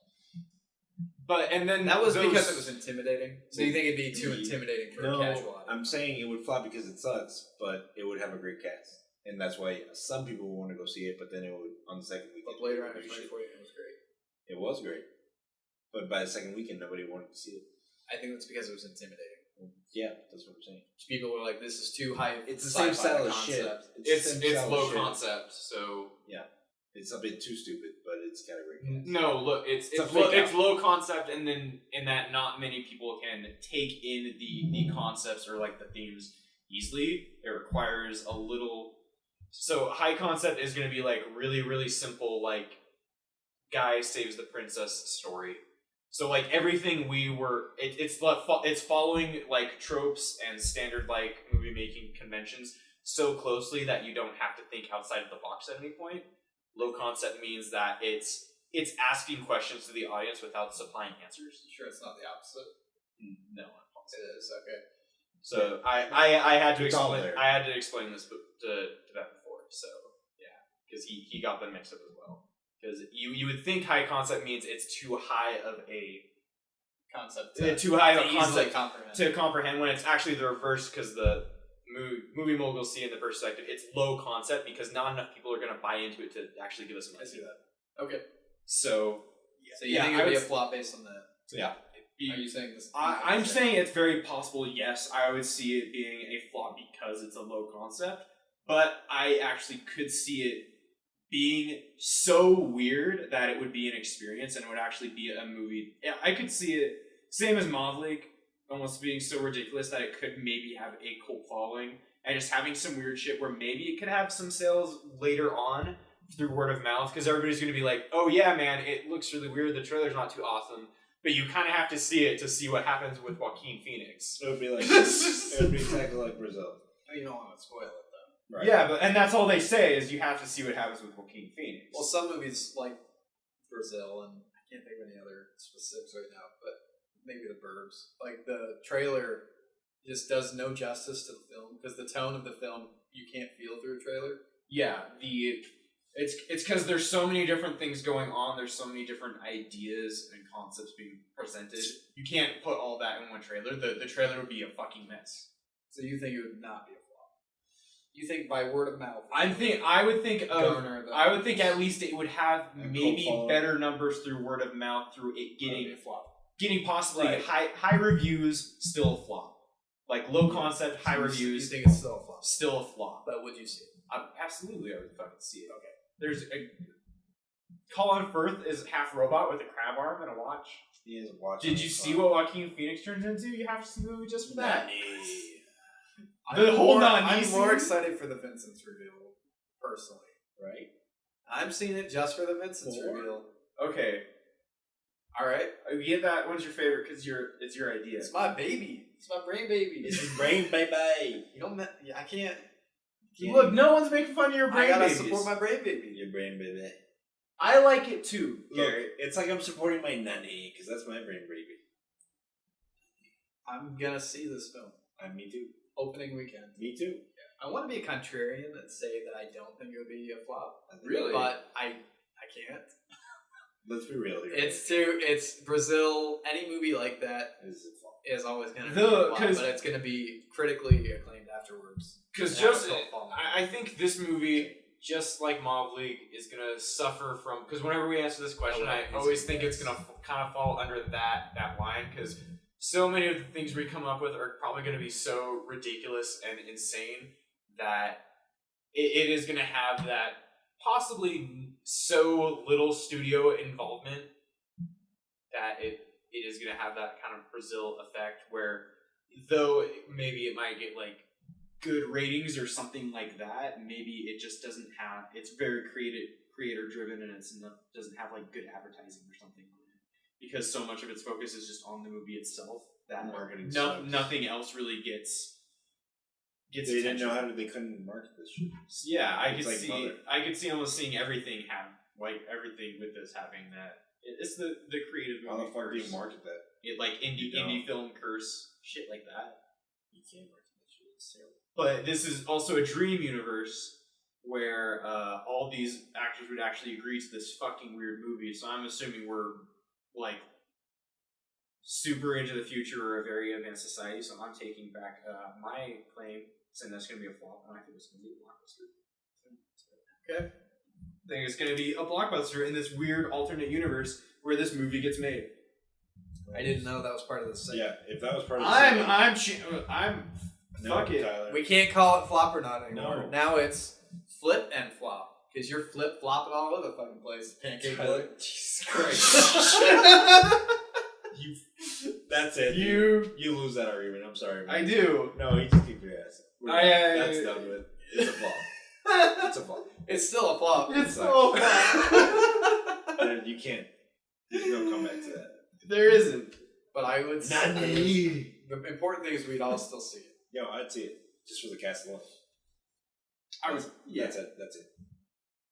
But, and then That was those- because it was intimidating. So you think it'd be too intimidating for No, a casual audience? I'm saying it would flop because it sucks, but it would have a great cast. And that's why some people would want to go see it, but then it would, on the second weekend, But Blade Runner it would be shit. 2049 was great. It was great. But by the second weekend, nobody wanted to see it. I think that's because it was intimidating. Yeah, that's what I'm saying. People were like, "This is too high." It's the same sci-fi style of shit. concept. the same It's style of low shit. concept, so It's a bit too stupid, but it's got a great cast. no. Look, it's a fake it's out. low concept, and then in that not many people can take in the concepts or like the themes easily. It requires a little. So high concept is going to be like really simple, like guy saves the princess story. So like everything it's following like tropes and standard like movie making conventions so closely that you don't have to think outside of the box at any point. Low concept means that it's asking questions to the audience without supplying answers. Sure, it's not the opposite. No, It is okay. so I had to It's all explain there. I had to explain this to that before. So yeah, because he got them mixed up as well. Because you would think high concept means it's too high of a Concept. too high of a easily concept comprehend. to comprehend when it's actually the reverse. Because the movie moguls see in the perspective it's low concept because not enough people are going to buy into it to actually give us I money. see that. Okay. So So you yeah, think I it would be would a flop based on that? Yeah. Are you saying this? I'm saying it's very possible, yes, I would see it being a flop because it's a low concept, but I actually could see it being so weird that it would be an experience and it would actually be a movie. Yeah, I could see it, same as Mavlik, almost being so ridiculous that it could maybe have a cult following and just having some weird shit where maybe it could have some sales later on through word of mouth because everybody's going to be like, oh yeah, man, it looks really weird, the trailer's not too awesome. But you kind of have to see it to see what happens with Joaquin Phoenix. It would be like it would be exactly like Brazil. You don't want to spoil it though. Right. Yeah, and that's all they say is you have to see what happens with Joaquin Phoenix. Well, some movies like Brazil, and I can't think of any other specifics right now, but maybe The Burbs. Like the trailer just does no justice to the film because the tone of the film you can't feel through a trailer. yeah, it's because there's so many different things going on. There's so many different ideas and concepts being presented. You can't put all that in one trailer. The trailer would be a fucking mess. So you think it would not be a flop? You think by word of mouth? I would think at least it would have And maybe cult better numbers through word of mouth, through it getting possibly Right. high reviews, still a flop. Like low concept, high reviews, You think it's still a flop? still a flop. But would you see it? Absolutely, I would fucking see it. Okay. There's a Colin Firth is half robot with a crab arm and a watch. He is watching. Did you see what Joaquin Phoenix turns into? You have to see the movie just for that. I'm more excited for the Vincent's reveal, personally. Right? I'm seeing it just for the Vincent's reveal. Okay. All right. You get that one's your favorite because it's your idea. It's my baby. It's my brain baby. It's his brain, baby. You don't. I can't. Look, no one's making fun of your brain I gotta babies. support my brain baby. Your brain, baby. I like it too, Look, Garrett. it's like I'm supporting my nanny because that's my brain baby. I'm gonna see this film Me too. opening weekend. Me too. I want to be a contrarian and say that I don't think it would be a flop. Really? But I can't. Let's be real here. It's Brazil. Any movie like that Is a flop. is always gonna be a flop, 'cause- but it's gonna be critically acclaimed afterwards. Because Yeah, just, it's all falling. I think this movie, just like Mob League, is gonna suffer from. Because whenever we answer this question, I always think it's gonna kind of fall under that line. Because so many of the things we come up with are probably gonna be so ridiculous and insane that it is gonna have that possibly so little studio involvement that it is gonna have that kind of Brazil effect where, though maybe it might get like Good ratings or something like that. Maybe it just doesn't have. It's very creator driven, and doesn't have like good advertising or something on it because so much of its focus is just on the movie itself that Marketing sucks. nothing else really gets. They didn't attention. know they couldn't market this shit. Yeah, I It's could like see. Mother. I could see almost seeing everything have like everything with this having that. It's the creative How the movie fuck do you curse. market that? It like You don't. indie film curse shit like that. You can't market that shit. It's terrible. But this is also a dream universe where all these actors would actually agree to this fucking weird movie. So I'm assuming we're like super into the future or a very advanced society. So I'm taking back my claim, saying that's going to be a flop, and I think it's going to be a blockbuster. Okay. I think it's going to be a blockbuster in this weird alternate universe where this movie gets made. I didn't know that was part of the segment. Yeah, if that was part of the Fuck it. Tyler. We can't call it flop or not anymore. No. Now it's flip and flop. Because you're flip flopping all over the fucking place. Pancake boy. Jesus Christ. That's it. You lose that argument. I'm sorry, man. I do. No, you just keep your ass. That's I- done with. It's a flop. It's a flop. It's still a flop. It's so bad. And you can't. There's no comeback to that. There isn't. But I would say Nani. the important thing is we'd all still see it. Yo, I'd see it just for the cast alone. That's it. That's it.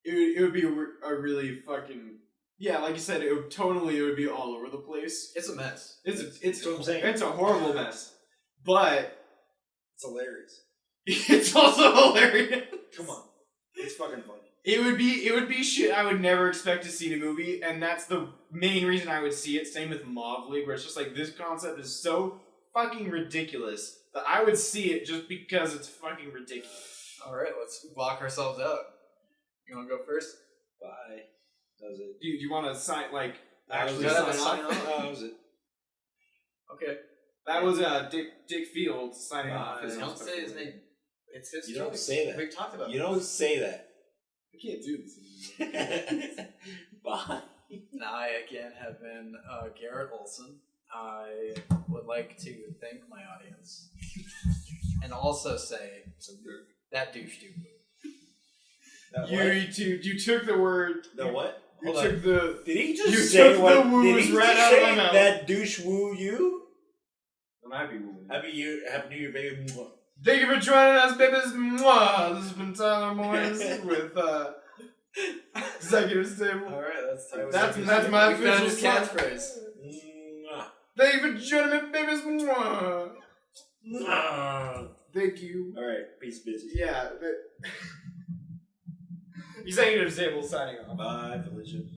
It would be a really fucking like you said. It would be all over the place. It's a mess. It's what I'm saying. It's a horrible mess, but It's hilarious. it's also hilarious. Come on, it's fucking funny. It would be shit I would never expect to see in a movie, and that's the main reason I would see it. Same with Mob League, where it's just like this concept is so fucking ridiculous that I would see it just because it's fucking ridiculous. Alright, let's block ourselves out. You want to go first? Bye. That was it. Do you want to sign actually Gotta have a sign sign off? off. Oh, that was it. Okay. That was Dick Field signing off. Don't say his name. It's his You don't choice. say that. We've talked about You don't say that. I can't do this. Bye. And I, again, have been Garrett Olson. I would like to thank my audience. And also say that douche dude. You took the word. The what? You Hold took the. Did he just You say took what? the woos Did he right just out of say my mouth. that douche woo you? I'm happy with Happy New Year, baby. Mwah. Thank you for joining us, babies. Mwah. This has been Tyler Moyes with Executive Stable. Alright, That's my we found official his sign. catchphrase. Mwah. Thank you for joining me, babies. Mwah. Mwah. Thank you. All right, peace, bitches. Yeah. Executive Stable signing off. Bye, Felicia.